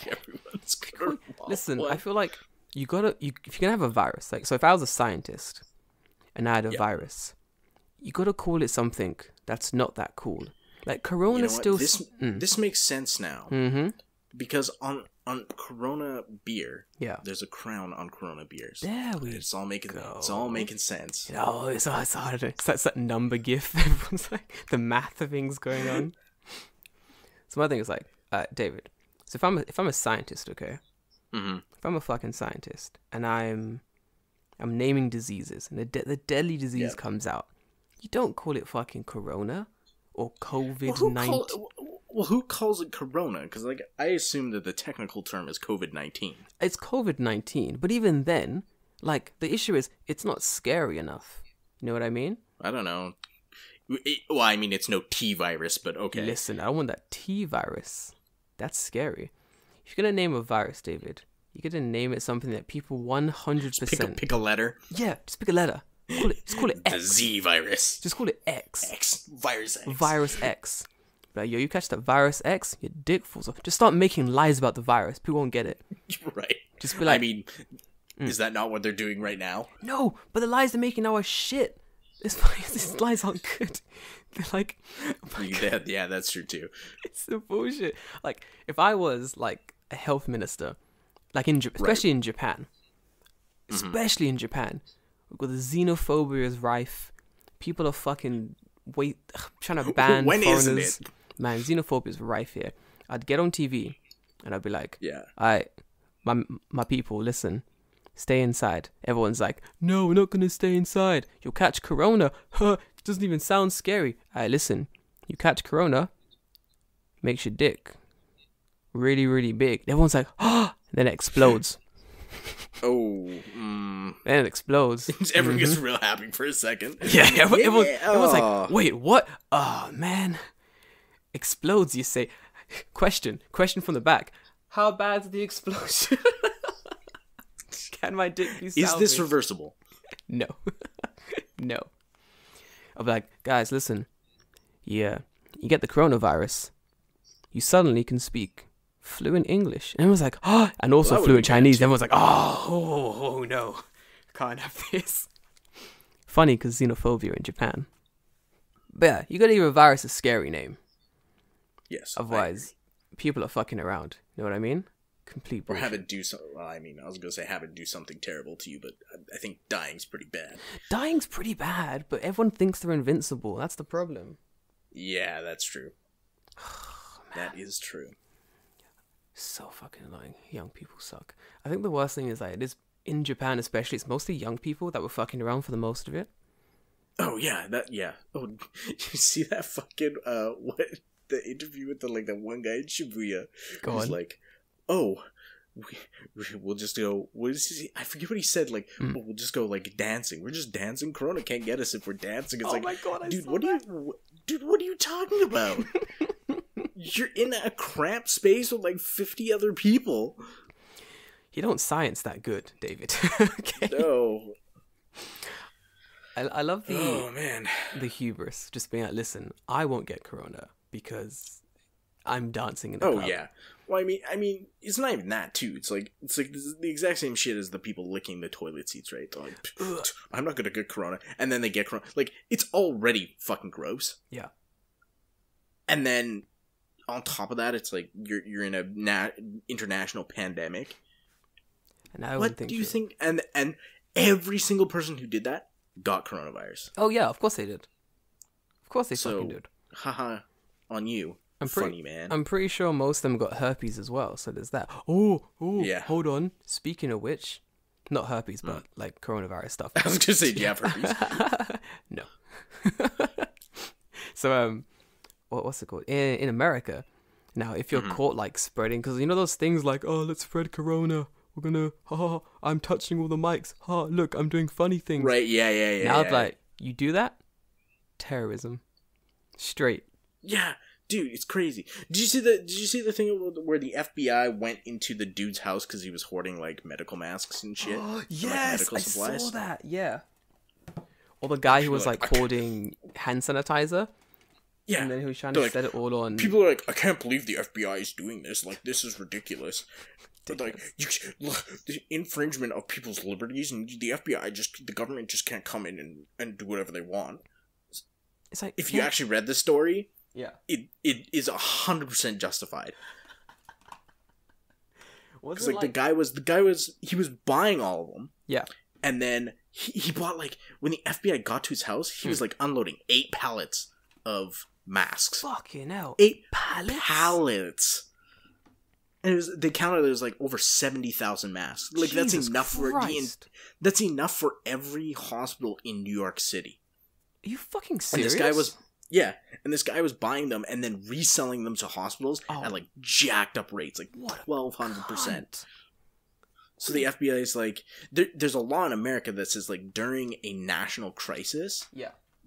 Everyone's gonna want Listen, one. I feel like if you're gonna have a virus, like, so if I was a scientist and I had a virus, you gotta call it something that's not that cool. Like Corona still. This makes sense now. Mm-hmm. Because on Corona beer, there's a crown on Corona beers. There we It's all making sense. Oh, it's hard. It's that number gif. Everyone's like the math of things going on. So my thing is like, David. So if I'm a scientist, okay. Mm-hmm. If I'm a fucking scientist and I'm naming diseases and the deadly disease comes out, you don't call it fucking Corona or COVID-19. Well, who calls it Corona? Because like I assume that the technical term is COVID-19. It's COVID-19, but even then, like the issue is it's not scary enough. You know what I mean? I don't know. Well, I mean it's no T virus, but okay. Listen, I don't want that T virus. That's scary. If you're gonna name a virus, David, you're gonna name it something that people 100%. Pick a letter. Yeah, just pick a letter. Just call it X. The Z virus. Just call it X. Virus X. Virus X. Like, yo, you catch that virus X, your dick falls off. Just start making lies about the virus. People won't get it. Right. Just be like, I mean, is that not what they're doing right now? No, but the lies they're making now are shit. These lies aren't good. They're like, yeah, that's true too. It's the bullshit. Like, if I was like a health minister, like especially in Japan, in Japan, where the xenophobia is rife. People are fucking trying to ban when foreigners. isn't it? Man, xenophobia is rife here. I'd get on TV and I'd be like, yeah, alright, my people, listen, stay inside. Everyone's like, no, we're not gonna stay inside. You'll catch corona. Huh, it doesn't even sound scary. Alright, listen, you catch corona, makes your dick really, really big. Everyone's like, and then it explodes. Then it explodes. Everyone gets real happy for a second. Yeah, everyone's like, wait, what? Oh, man. Explodes, you say. Question from the back. How bad's the explosion? Can my dick be salvaged? Is this reversible? No. No. I'll be like, guys, listen. Yeah, you get the coronavirus. You suddenly can speak fluent English. And everyone's like, oh, and also fluent Chinese. Everyone's like, oh no. Can't have this. Funny because xenophobia in Japan. But yeah, you gotta give a virus a scary name. Yes. Otherwise, people are fucking around. You know what I mean? Complete bullshit. Or have it do something. Well, I mean, I was gonna say have it do something terrible to you, but I think dying's pretty bad. Dying's pretty bad, but everyone thinks they're invincible. That's the problem. Yeah, that's true. That is true. So fucking annoying. Young people suck. I think the worst thing is, like, it is in Japan especially, it's mostly young people that were fucking around for the most of it. Oh yeah, Oh, you see that fucking what the interview with that one guy in Shibuya? He's like, oh, we'll just go. I forget what he said. Like, we'll just go like dancing. We're just dancing. Corona can't get us if we're dancing. It's my god, dude, what are you talking about? You're in a cramped space with like 50 other people. You don't science that good, David. Okay. No. I love the the hubris, just being like, listen, I won't get corona because I'm dancing in the club. club. Yeah. Well, I mean, it's not even that too. It's like the exact same shit as the people licking the toilet seats, right? They're like, I'm not gonna get corona, and then they get corona. Like, it's already fucking gross. Yeah. And then on top of that, it's like you're in a international pandemic. And what do you think? And every single person who did that got coronavirus. Oh yeah, of course they did. Of course they fucking did. Haha, on you. Funny man. I'm pretty sure most of them got herpes as well. So there's that. Oh yeah. Hold on. Speaking of which, not herpes, but like coronavirus stuff. I was gonna say, do you have herpes? No. So what's it called in America? Now, if you're caught like spreading, because you know those things like, oh, let's spread corona. We're gonna, I'm touching all the mics. Look, I'm doing funny things. Right, yeah. Now it's like, you do that? Terrorism. Straight. Yeah, dude, it's crazy. Did you see the thing where the FBI went into the dude's house because he was hoarding like medical masks and shit? Yes, like, medical supplies? I saw that, yeah. Or the guy who was like hoarding hand sanitizer. Yeah. And then he was trying to set it all on. People are like, I can't believe the FBI is doing this. Like, this is ridiculous. But like, the infringement of people's liberties, and the FBI the government just can't come in and do whatever they want. It's like, if you actually read the story, yeah, it is 100% justified. Because like the guy was buying all of them. Yeah. And then he bought like, when the FBI got to his house, he was like unloading 8 pallets of masks. Fucking hell. 8 pallets. And they counted it was like over 70,000 masks. Like, Jesus that's enough Christ. that's enough for every hospital in New York City. Are you fucking serious? And this guy was buying them and then reselling them to hospitals at like jacked up rates, like 1,200%. So the FBI is like, there's a law in America that says like during a national crisis,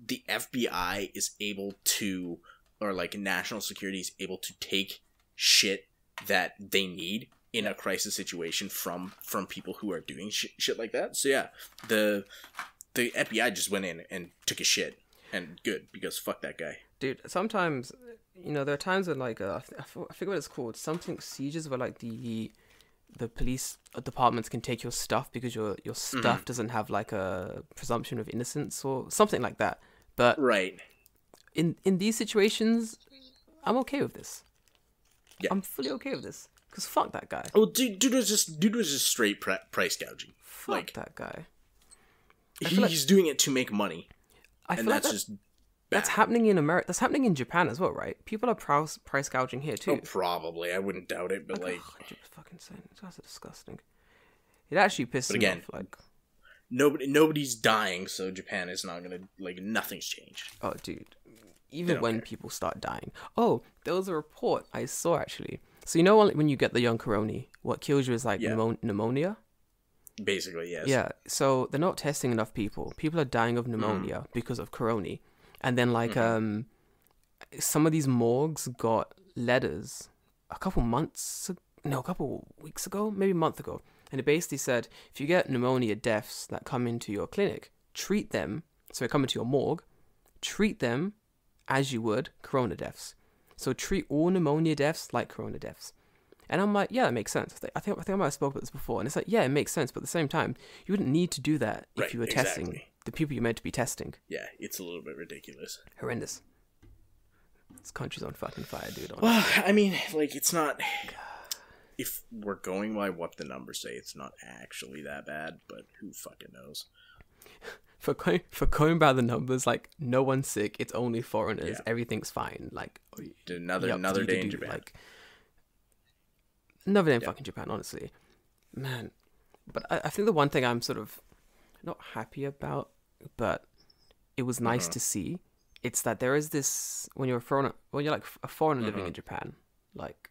the FBI is able to, or like national security is able to take shit that they need in a crisis situation from people who are doing shit like that. So yeah, the FBI just went in and took a shit, and good, because fuck that guy. Dude, sometimes, you know, there are times when like I forget what it's called, something sieges where like the police departments can take your stuff because your stuff doesn't have like a presumption of innocence or something like that. But right, in these situations, I'm okay with this. Yeah. I'm fully okay with this. Because fuck that guy. Well, dude was just straight price gouging. Fuck that guy. He's doing it to make money. And that's just bad. That's happening in America. That's happening in Japan as well, right? People are price gouging here too. Oh, probably. I wouldn't doubt it, but like 100% that's disgusting. It actually pisses me off. Like, nobody's dying, so Japan is not gonna, like, nothing's changed. Oh, dude. Even when people start dying. Oh, there was a report I saw, actually. So you know when you get the young corona, what kills you is like pneumonia? Basically, yes. Yeah, so they're not testing enough people. People are dying of pneumonia because of corona. And then like some of these morgues got letters a couple weeks ago, maybe a month ago. And it basically said, if you get pneumonia deaths that come into your clinic, treat them, so they come into your morgue, treat them as you would corona deaths. So treat all pneumonia deaths like corona deaths. And I'm like, yeah, that makes sense. I think I might have spoken about this before. And it's like, yeah, it makes sense. But at the same time, you wouldn't need to do that if you were testing the people you're meant to be testing. Yeah, it's a little bit ridiculous. Horrendous. This country's on fucking fire, dude. Honestly. Well, I mean, like, it's not... If we're going by what the numbers say, it's not actually that bad, but who fucking knows? For going by the numbers, like, no one's sick. It's only foreigners. Yeah. Everything's fine. Like, another day in Japan. Like, another day in fucking Japan, honestly. Man. But I think the one thing I'm sort of not happy about, but it was nice to see, it's that there is this, when you're like a foreigner living in Japan, like,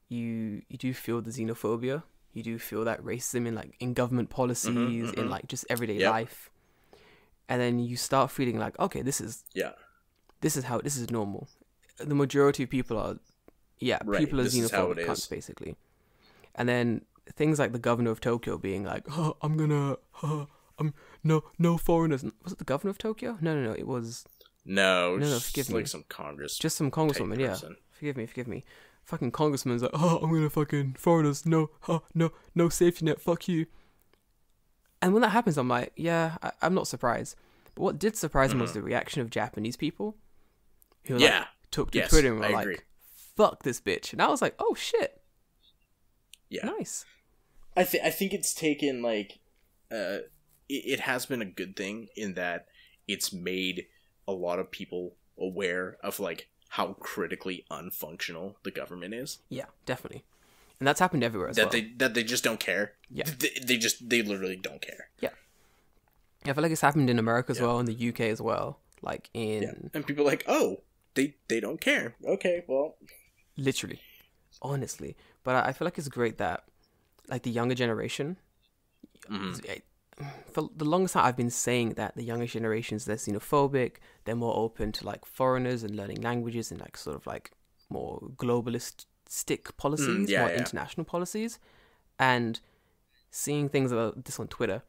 you do feel the xenophobia You do feel that racism in like in government policies, in like just everyday life. And then you start feeling like, okay, this is normal. The majority of people are people are xenophobic cunts, basically. And then things like the governor of Tokyo being like, no foreigners. Was it the governor of Tokyo? No, it was... No, forgive me. Like some just some congresswoman, yeah. Forgive me. Fucking congressman's like, I'm gonna fucking foreigners, no safety net, fuck you. And when that happens, I'm like, yeah, I'm not surprised. But what did surprise me was the reaction of Japanese people who like, took to Twitter and were like, fuck this bitch. And I was like, oh shit. Yeah. Nice. I think it's taken like, it has been a good thing in that it's made a lot of people aware of like how critically unfunctional the government is. Yeah, definitely. And that's happened everywhere as well. That they just don't care. Yeah. They literally don't care. Yeah. I feel like it's happened in America as well, in the UK as well. Like in... Yeah. And people are like, oh, they don't care. Okay, well... Literally. Honestly. But I feel like it's great that like the younger generation... For the longest time, I've been saying that the younger generations, they're xenophobic, they're more open to like foreigners and learning languages and like sort of like more globalistic policies, more international policies. And seeing things like this on Twitter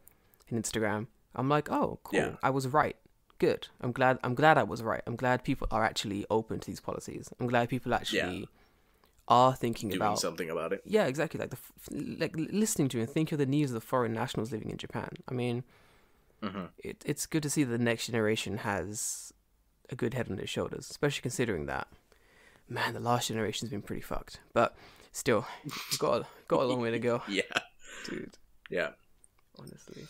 and Instagram, I'm like, oh, cool, yeah. I was right. Good. I'm glad I was right. I'm glad people are actually open to these policies. I'm glad people actually are thinking doing about something about it. Yeah, exactly. Like listening to and thinking of the needs of the foreign nationals living in Japan. I mean, it's good to see that the next generation has a good head on their shoulders, especially considering that, man, the last generation's been pretty fucked. But still, got a long way to go. Yeah, dude. Yeah, honestly.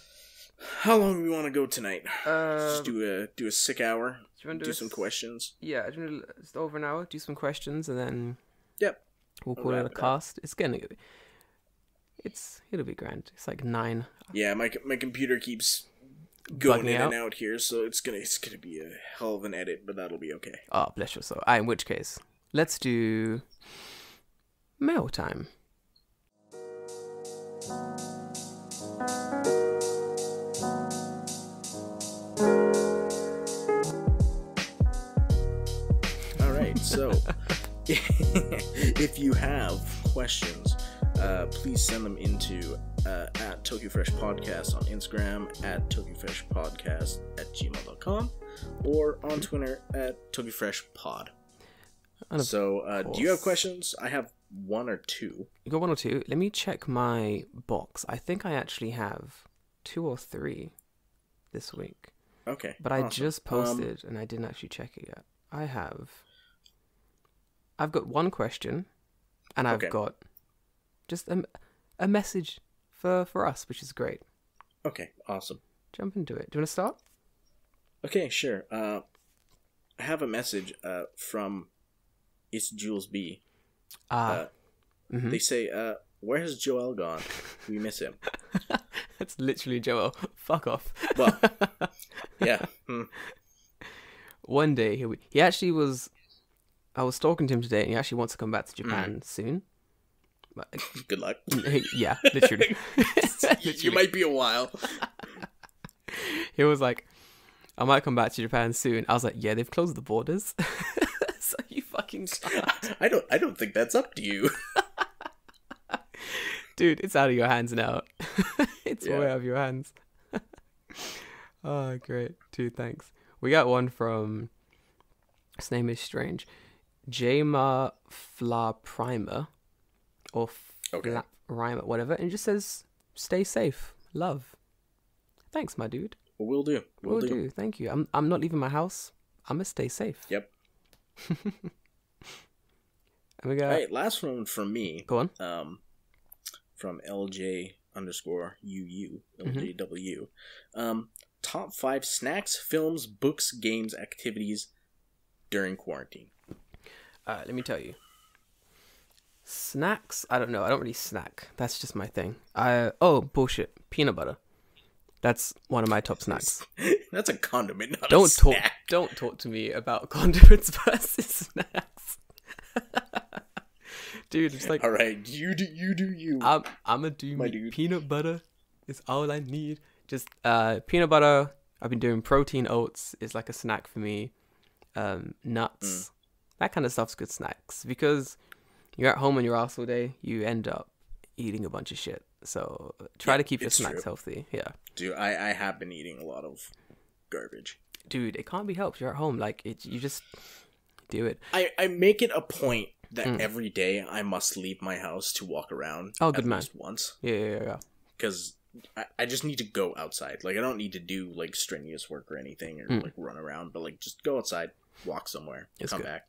How long do we want to go tonight? Just do a sick hour. Do some questions. Yeah, just over an hour. Do some questions and then. Yep. We'll call it a cast. It'll be grand. It's like 9. Yeah, my computer keeps going in and out here, so it's gonna be a hell of an edit, but that'll be okay. Oh, bless your soul. In which case, let's do mail time. All right, so. If you have questions, please send them into at Tokyo Fresh Podcast on Instagram, at Tokyo Fresh Podcast at gmail.com, or on Twitter at Tokyo Fresh Pod. So, do you have questions? I have 1 or 2. You got 1 or 2? Let me check my box. I think I actually have 2 or 3 this week. Okay. But awesome. I just posted and I didn't actually check it yet. I've got 1 question, and I've got just a message for us, which is great. Okay, awesome. Jump into it. Do you want to start? Okay, sure. I have a message from It's Jules B. They say, where has Joel gone? We miss him. That's literally Joel. Fuck off. Well, yeah. One day, he actually was... I was talking to him today, and he actually wants to come back to Japan soon. But, good luck. Yeah, literally. You might be a while. He was like, I might come back to Japan soon. I was like, yeah, they've closed the borders. So you fucking can't. I don't think that's up to you. Dude, it's out of your hands now. It's way out of your hands. Oh, great. Dude, thanks. We got one from... His name is strange. Jama Fla Primer or Rhymer, whatever, and it just says, "Stay safe, love." Thanks, my dude. Well, we'll do. We'll do. Thank you. I'm not leaving my house. I'm gonna stay safe. Yep. And we got... All right, last one from me. Go on. From LJ_UU LJW. Top 5 snacks, films, books, games, activities during quarantine. Let me tell you. Snacks? I don't know. I don't really snack. That's just my thing. Bullshit. Peanut butter. That's one of my top snacks. That's a condiment, not a snack. Don't talk to me about condiments versus snacks. Dude, it's like, all right, you do you. I'm gonna do my dude. Peanut butter is all I need. Just peanut butter. I've been doing protein oats. It's like a snack for me. Nuts. That kind of stuff's good snacks because you're at home on your ass all day. You end up eating a bunch of shit. So try to keep your snacks healthy. Yeah. Dude, I have been eating a lot of garbage. Dude, it can't be helped. You're at home. Like, you just do it. I make it a point that every day I must leave my house to walk around. Oh, good man. Least once. Yeah. Because I just need to go outside. Like, I don't need to do, like, strenuous work or anything or, like, run around. But, like, just go outside, walk somewhere, come back.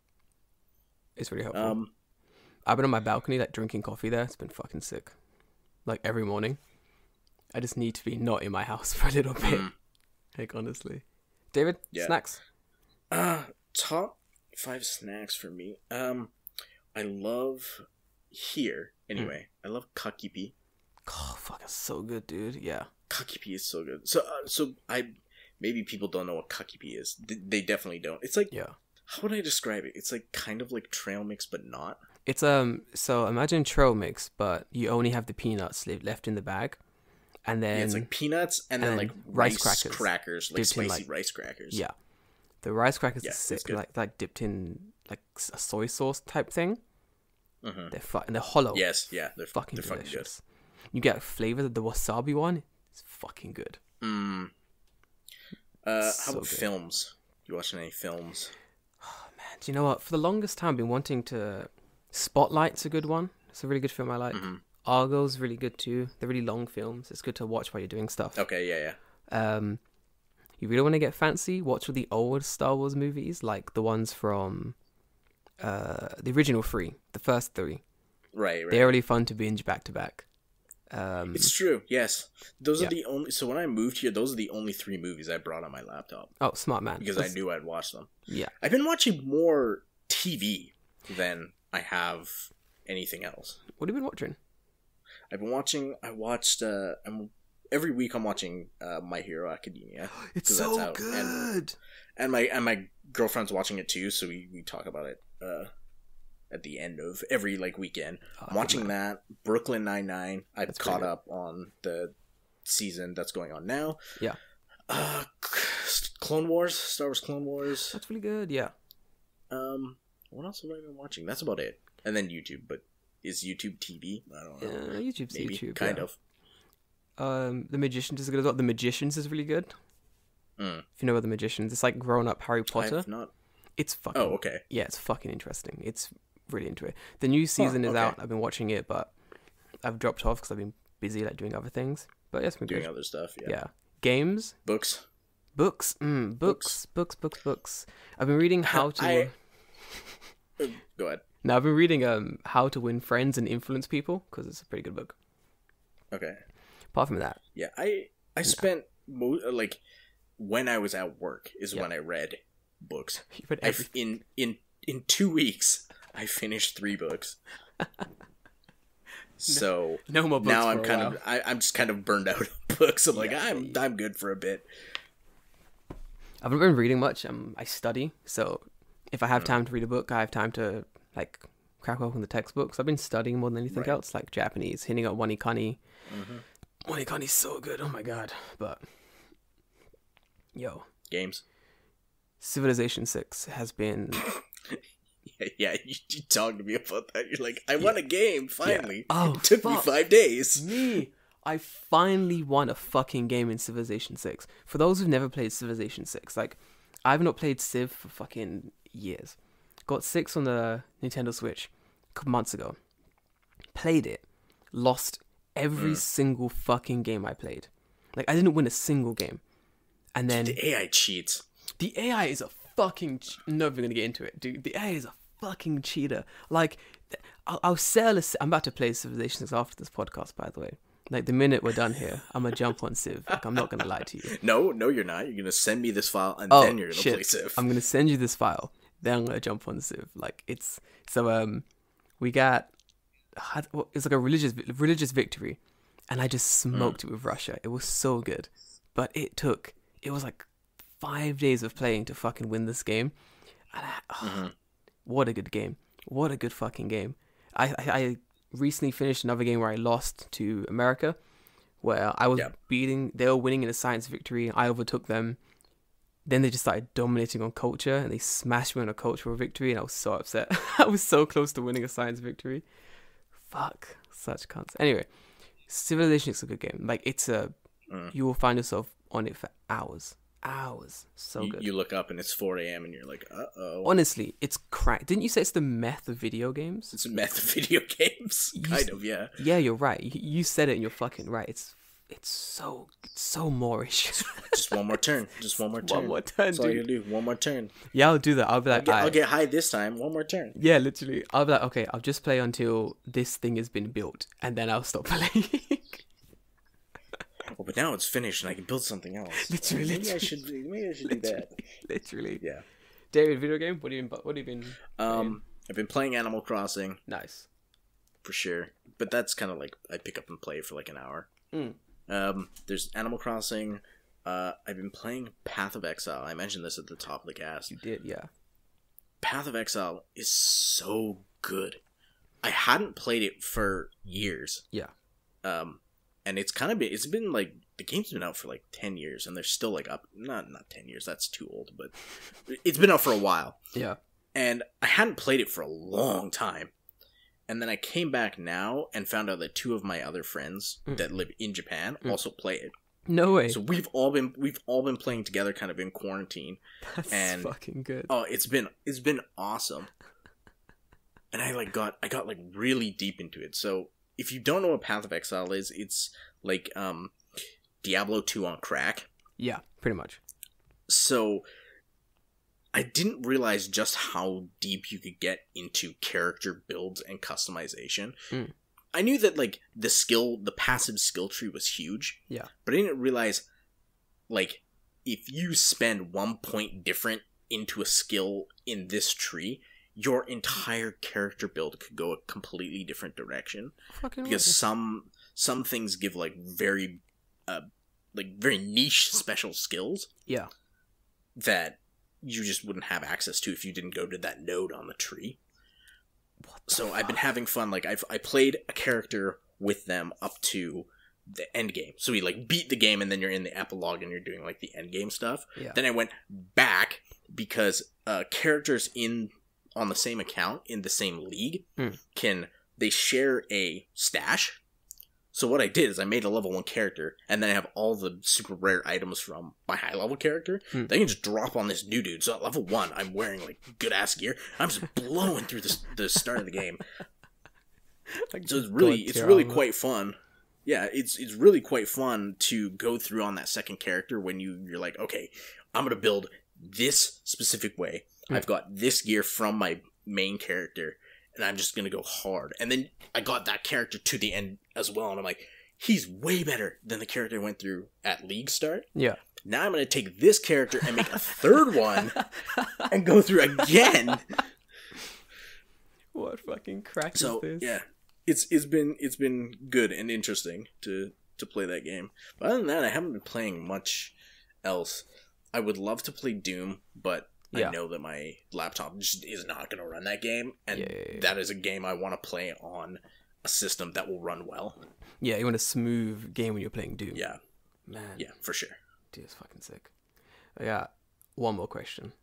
It's really helpful. I've been on my balcony, like, drinking coffee there. It's been fucking sick. Like, every morning. I just need to be not in my house for a little bit. Like, honestly. David, snacks? Top 5 snacks for me. I love here. Anyway, I love kakipi. Oh, fuck, it's so good, dude. Yeah. Kakipi is so good. So maybe people don't know what kakipi is. They definitely don't. It's like, how would I describe it? It's like kind of like trail mix, but not. It's so imagine trail mix, but you only have the peanuts left in the bag, and then it's like peanuts and then like rice crackers, like spicy rice crackers. Yeah, the rice crackers are sick, like dipped in like a soy sauce type thing. They're hollow. Yes, yeah, they're fucking delicious. Fucking good. You get a flavor that the wasabi one is fucking good. How about films? You watching any films? Oh, man, do you know what? For the longest time, I've been wanting to. Spotlight's a good one. It's a really good film I like. Argo's really good too. They're really long films. It's good to watch while you're doing stuff. Okay, yeah. You really want to get fancy? Watch all the old Star Wars movies, like the ones from the original 3, the first 3. Right. They're really fun to binge back to back. It's true. Yes, those are the only. So when I moved here, those are the only 3 movies I brought on my laptop. Oh, smart man! Because I knew I'd watch them. Yeah, I've been watching more TV than I have anything else. What have you been watching? Every week I'm watching My Hero Academia. It's so good. And my girlfriend's watching it too, so we talk about it at the end of every like weekend. I'm watching that. Brooklyn Nine-Nine. I've caught up on the season that's going on now. Yeah. Clone Wars, Star Wars Clone Wars. That's really good, yeah. What else have I been watching? That's about it. And then YouTube, but is YouTube TV? I don't know. YouTube's maybe, YouTube. Kind of. The Magicians is good as well. The Magicians is really good. If you know about The Magicians, it's like grown-up Harry Potter. I've not. It's fucking... Oh, okay. Yeah, it's fucking interesting. It's really into it. The new season is out. I've been watching it, but I've dropped off because I've been busy like doing other things. But yeah, it's been doing good. Other stuff, Yeah. Games? Books. Books. I've been reading how to... Go ahead. No, I've been reading How to Win Friends and Influence People because it's a pretty good book. Okay. Apart from that, yeah, I spent like when I was at work is when I read books. You read everything. In 2 weeks, I finished 3 books. So no more books. Now I'm just kind of burned out of books. I'm like I'm good for a bit. I haven't been reading much. I study, so if I have time to read a book, I have time to like crack open the textbooks. I've been studying more than anything else, like Japanese, hitting up Wanikani. Wanikani's so good. Oh my god! But games. Civilization 6 has been. Yeah, you talked to me about that. You're like, I won a game finally. Yeah. Oh, it took me 5 days. I finally won a fucking game in Civilization 6. For those who've never played Civilization 6, like, I've not played Civ for fucking years. Got 6 on the Nintendo Switch a couple months ago. Played it. Lost every single fucking game I played. Like, I didn't win a single game. And then... The AI cheats. The AI is a fucking... No, we're gonna get into it, dude. The AI is a fucking cheater. Like, I'll sell a... I'm about to play Civilization 6 after this podcast, by the way. Like, the minute we're done here, I'm gonna jump on Civ. Like, I'm not gonna lie to you. No, you're not. You're gonna send me this file, and then you're gonna play Civ. I'm gonna send you this file. Then I'm gonna jump on Civ. Like, it's... So, we got... It's like a religious victory. And I just smoked it with Russia. It was so good. But it was like 5 days of playing to fucking win this game. And what a good game. What a good fucking game. I recently finished another game where I lost to America, where I was they were winning in a science victory. I overtook them. Then they just started dominating on culture, and they smashed me on a cultural victory, and I was so upset. I was so close to winning a science victory. Fuck, such cunts. Anyway, Civilization is a good game. Like, it's you will find yourself on it for hours. So good. You look up and it's 4 a.m. and you're like, uh-oh. Honestly, it's crack. Didn't you say it's the meth of video games? It's a meth of video games. Kind of, yeah. Yeah, you're right. You said it and you're fucking right. It's so Moorish. Just one more turn. Just one more turn. One more turn, That's all you do. One more turn. Yeah, I'll do that. I'll be like, I'll get high this time. One more turn. Yeah, literally. I'll be like, okay, I'll just play until this thing has been built, and then I'll stop playing. Oh, but now it's finished and I can build something else. Literally. Maybe I should do that. Literally. Yeah. David, video game? What have you been playing? I've been playing Animal Crossing. Nice. For sure. But that's kind of like I pick up and play for like an hour. There's Animal Crossing. I've been playing Path of Exile. I mentioned this at the top of the cast. You did, yeah. Path of Exile is so good. I hadn't played it for years. Yeah. And it's been like, the game's been out for like 10 years and they're still like up, not 10 years, that's too old, but it's been out for a while. Yeah. And I hadn't played it for a long time. And then I came back now and found out that two of my other friends that live in Japan also play it. No way. So we've all been playing together kind of in quarantine. That's fucking good. Oh, it's been awesome. And I got like really deep into it. So if you don't know what Path of Exile is, it's like Diablo 2 on crack. Yeah, pretty much. So I didn't realize just how deep you could get into character builds and customization. I knew that like the passive skill tree was huge. Yeah. But I didn't realize like if you spend 1 point different into a skill in this tree, your entire character build could go a completely different direction. Because some things give like very niche special skills. Yeah. That you just wouldn't have access to if you didn't go to that node on the tree. So I've been having fun. Like I played a character with them up to the end game. So we like beat the game and then you're in the epilogue and you're doing like the end game stuff. Yeah. Then I went back because characters on the same account in the same league they share a stash. So what I did is I made a level 1 character and then I have all the super rare items from my high level character. They can just drop on this new dude. So at level 1 I'm wearing like good ass gear. I'm just blowing through the start of the game. So it's really quite fun. Yeah, it's really quite fun to go through on that second character when you're like, okay, I'm gonna build this specific way. I've got this gear from my main character, and I'm just gonna go hard. And then I got that character to the end as well, and I'm like, he's way better than the character I went through at League start. Yeah. Now I'm gonna take this character and make a third one, and go through again. What fucking crack is this? Yeah, it's been good and interesting to play that game. But other than that, I haven't been playing much else. I would love to play Doom, but I know that my laptop just is not going to run that game, and that is a game I want to play on a system that will run well. Yeah, you want a smooth game when you're playing Doom. Yeah. Man. Yeah, for sure. Dude, it's fucking sick. I got one more question.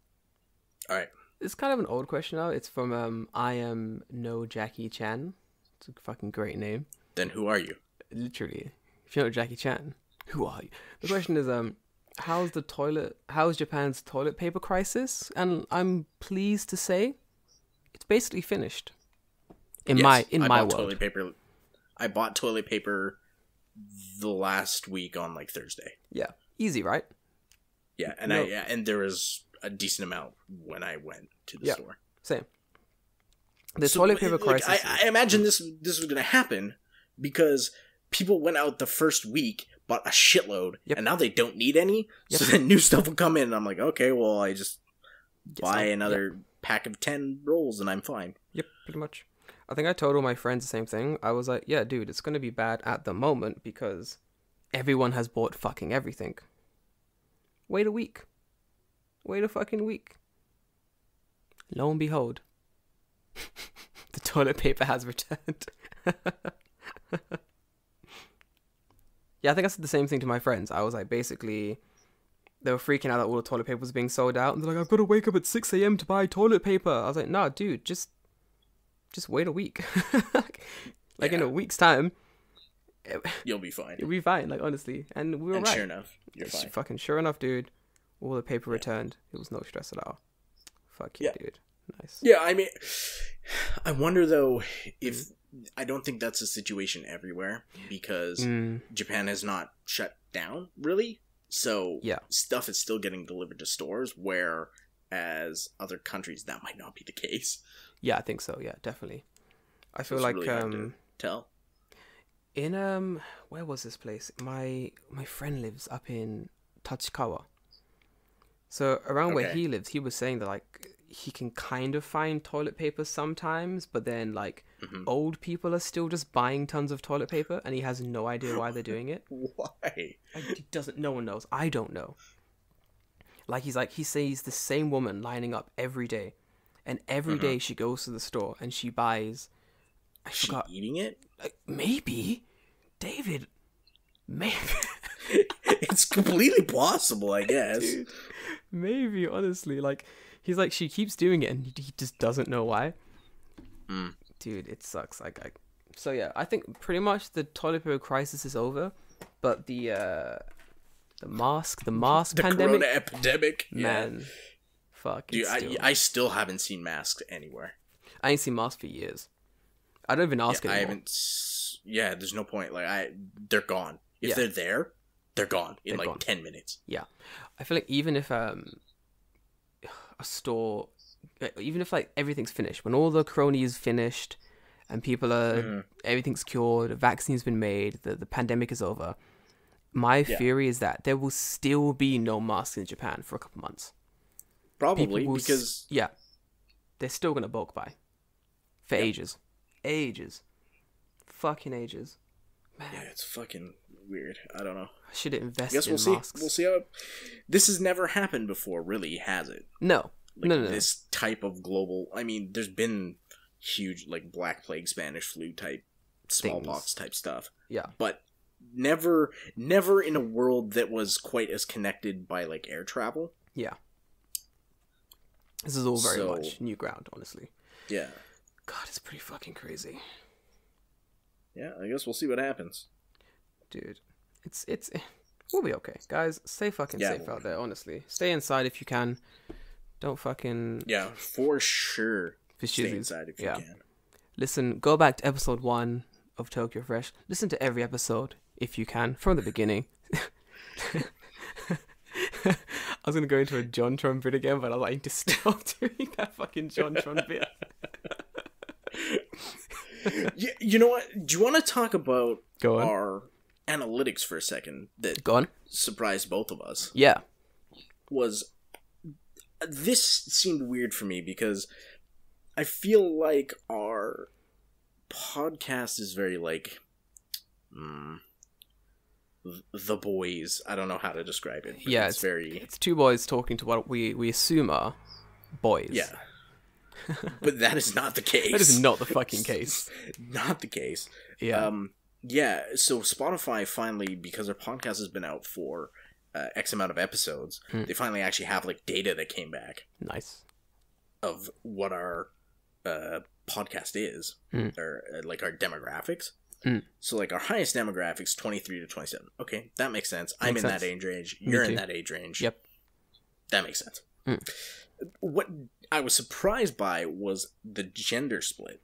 Alright. It's kind of an old question now. It's from I am no Jackie Chan. It's a fucking great name. Then who are you? Literally. If you're not Jackie Chan, who are you? The question is, how's Japan's toilet paper crisis? And I'm pleased to say it's basically finished. In my world. Toilet paper. I bought toilet paper the last week on like Thursday. Yeah. Easy, right? Yeah, and there was a decent amount when I went to the store. Same. The toilet paper crisis. I imagine this was going to happen because people went out the first week, bought a shitload, and now they don't need any. So then new stuff will come in, and I'm like, okay, well, I just buy another pack of 10 rolls, and I'm fine. Yep, pretty much. I think I told all my friends the same thing. I was like, yeah, dude, it's going to be bad at the moment because everyone has bought fucking everything. Wait a week. Wait a fucking week. Lo and behold. The toilet paper has returned. Yeah, I think I said the same thing to my friends. I was like, basically, they were freaking out that all the toilet paper was being sold out. And they're like, I've got to wake up at 6 a.m. to buy toilet paper. I was like, nah, dude, just wait a week. In a week's time, you'll be fine. You'll be fine, like, honestly. And we were right. Sure enough, you're fine. Fucking sure enough, dude. All the paper returned. It was no stress at all. Fuck you, dude. Nice. Yeah, I mean, I wonder, though, if... I don't think that's a situation everywhere, because Japan has not shut down, really. So stuff is still getting delivered to stores, whereas other countries, that might not be the case. Yeah, I think so. Yeah, definitely. I feel like... really hard to tell. In, where was this place? My friend lives up in Tachikawa. So around where he lives, he was saying that, like, he can kind of find toilet paper sometimes, but then, like, old people are still just buying tons of toilet paper, and he has no idea why they're doing it. Why? No one knows. I don't know. Like, he sees the same woman lining up every day, and every day she goes to the store and she buys... Is she eating it? Maybe. David. Maybe. It's completely possible, I guess. Dude, maybe, honestly. Like, he's like, she keeps doing it and he just doesn't know why. Dude, it sucks. So yeah, I think pretty much the toilet paper crisis is over, but the mask the pandemic, Corona epidemic, man, fuck. Dude, I still haven't seen masks anywhere. I ain't seen masks for years. I don't even ask anymore. I haven't. Yeah, there's no point. Like, they're gone. If they're there, they're gone in like gone. 10 minutes. Yeah, I feel like even if a store, even if like everything's finished, when all the corona is finished and people are everything's cured, a vaccine's been made, the pandemic is over, my theory is that there will still be no masks in Japan for a couple months. Probably because they're still gonna bulk buy for ages, fucking ages. Man. Yeah, it's fucking weird. I don't know. I should invest in masks. We'll see how... This has never happened before, really, has it? No. Like, no. This type of global... I mean, there's been huge, like, Black Plague, Spanish flu type, smallpox type stuff. Yeah. But never in a world that was quite as connected by, like, air travel. Yeah. This is all very much new ground, honestly. Yeah. God, it's pretty fucking crazy. Yeah, I guess we'll see what happens. Dude, it's we'll be okay. Guys, stay fucking safe out there, honestly. Stay inside if you can. Don't fucking... Yeah, for sure. Stay inside if you can. Listen, go back to episode 1 of Tokyo Fresh. Listen to every episode, if you can, from the beginning. I was going to go into a JonTron bit again, but I like to stop doing that fucking JonTron bit. You know what? Do you want to talk about our analytics for a second that surprised both of us? Yeah. This seemed weird for me because I feel like our podcast is very like the boys. I don't know how to describe it. Yeah, it's two boys talking to what we assume are boys. Yeah. But that is not the case. That is not the fucking case. Not the case. Yeah. Yeah, so Spotify finally, because our podcast has been out for X amount of episodes, they finally actually have like data that came back. Nice. Of what our podcast is, or like our demographics. So like our highest demographics, 23 to 27. Okay, that makes sense. I'm in that age range. You're in that age range. Yep. That makes sense. What I was surprised by was the gender split.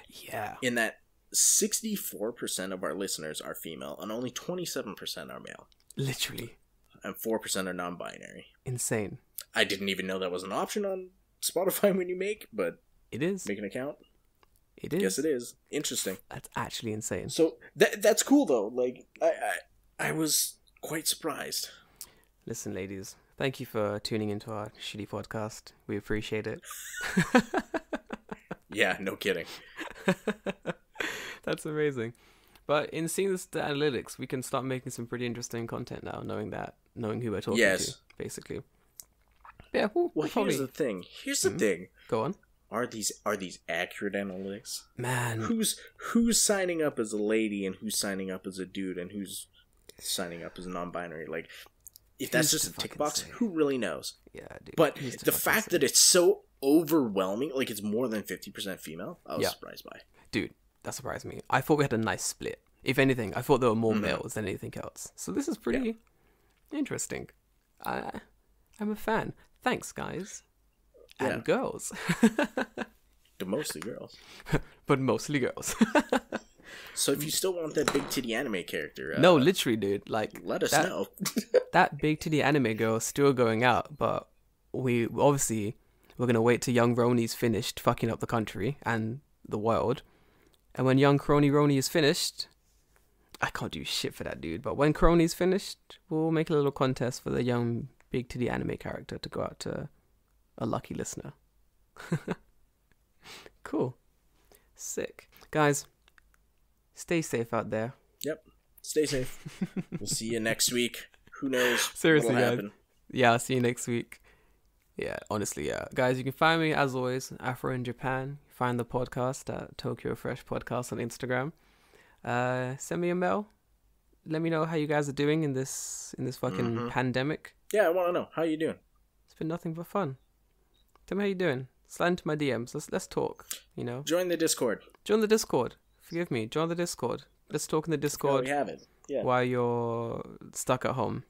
Yeah. In that 64% of our listeners are female and only 27% are male. Literally. And 4% are non-binary. Insane. I didn't even know that was an option on Spotify when you make, but... It is. Make an account. It is. Yes, it is. Interesting. That's actually insane. So, that's cool, though. Like, I was quite surprised. Listen, ladies. Thank you for tuning into our shitty podcast. We appreciate it. Yeah, no kidding. That's amazing. But in seeing the analytics, we can start making some pretty interesting content now, knowing who we're talking to, basically. Yeah, well, here's the thing. Here's the thing. Go on. are these accurate analytics? Man, who's signing up as a lady and who's signing up as a dude and who's signing up as a non-binary? Like, if that's just a tick box, who really knows? Yeah, dude. But the fact that it's so overwhelming, like it's more than 50% female, I was surprised by. Dude, that surprised me. I thought we had a nice split. If anything, I thought there were more males than anything else. So this is pretty interesting. I'm a fan. Thanks, guys. And girls. But mostly girls. But mostly girls. So if you still want that big titty anime character... no, literally, dude. Like, let us know. That big titty anime girl is still going out, but we're going to wait till young Roni's finished fucking up the country and the world. And when young Crony Roni is finished... I can't do shit for that dude, but when Crony's finished, we'll make a little contest for the young big titty anime character to go out to a lucky listener. Cool. Sick. Guys, stay safe out there. Yep. Stay safe. We'll see you next week. Who knows? Seriously, guys. Yeah, I'll see you next week. Yeah, honestly, yeah. Guys, you can find me, as always, Afro in Japan. Find the podcast at Tokyo Fresh Podcast on Instagram. Send me a mail. Let me know how you guys are doing in this fucking pandemic. Yeah, I want to know. How you doing? It's been nothing but fun. Tell me how you doing. Slide into my DMs. Let's talk, you know. Join the Discord. Join the Discord. Forgive me. Join the Discord. Let's talk in the Discord. We have it. Yeah. While you're stuck at home.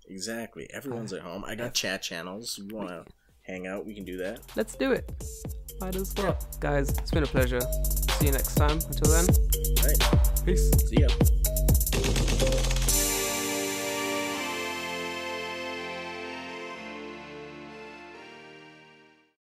Exactly. Everyone's at home. I got chat channels. If you want to hang out, we can do that. Let's do it. Might as well. Guys, it's been a pleasure. See you next time. Until then. All right. Peace.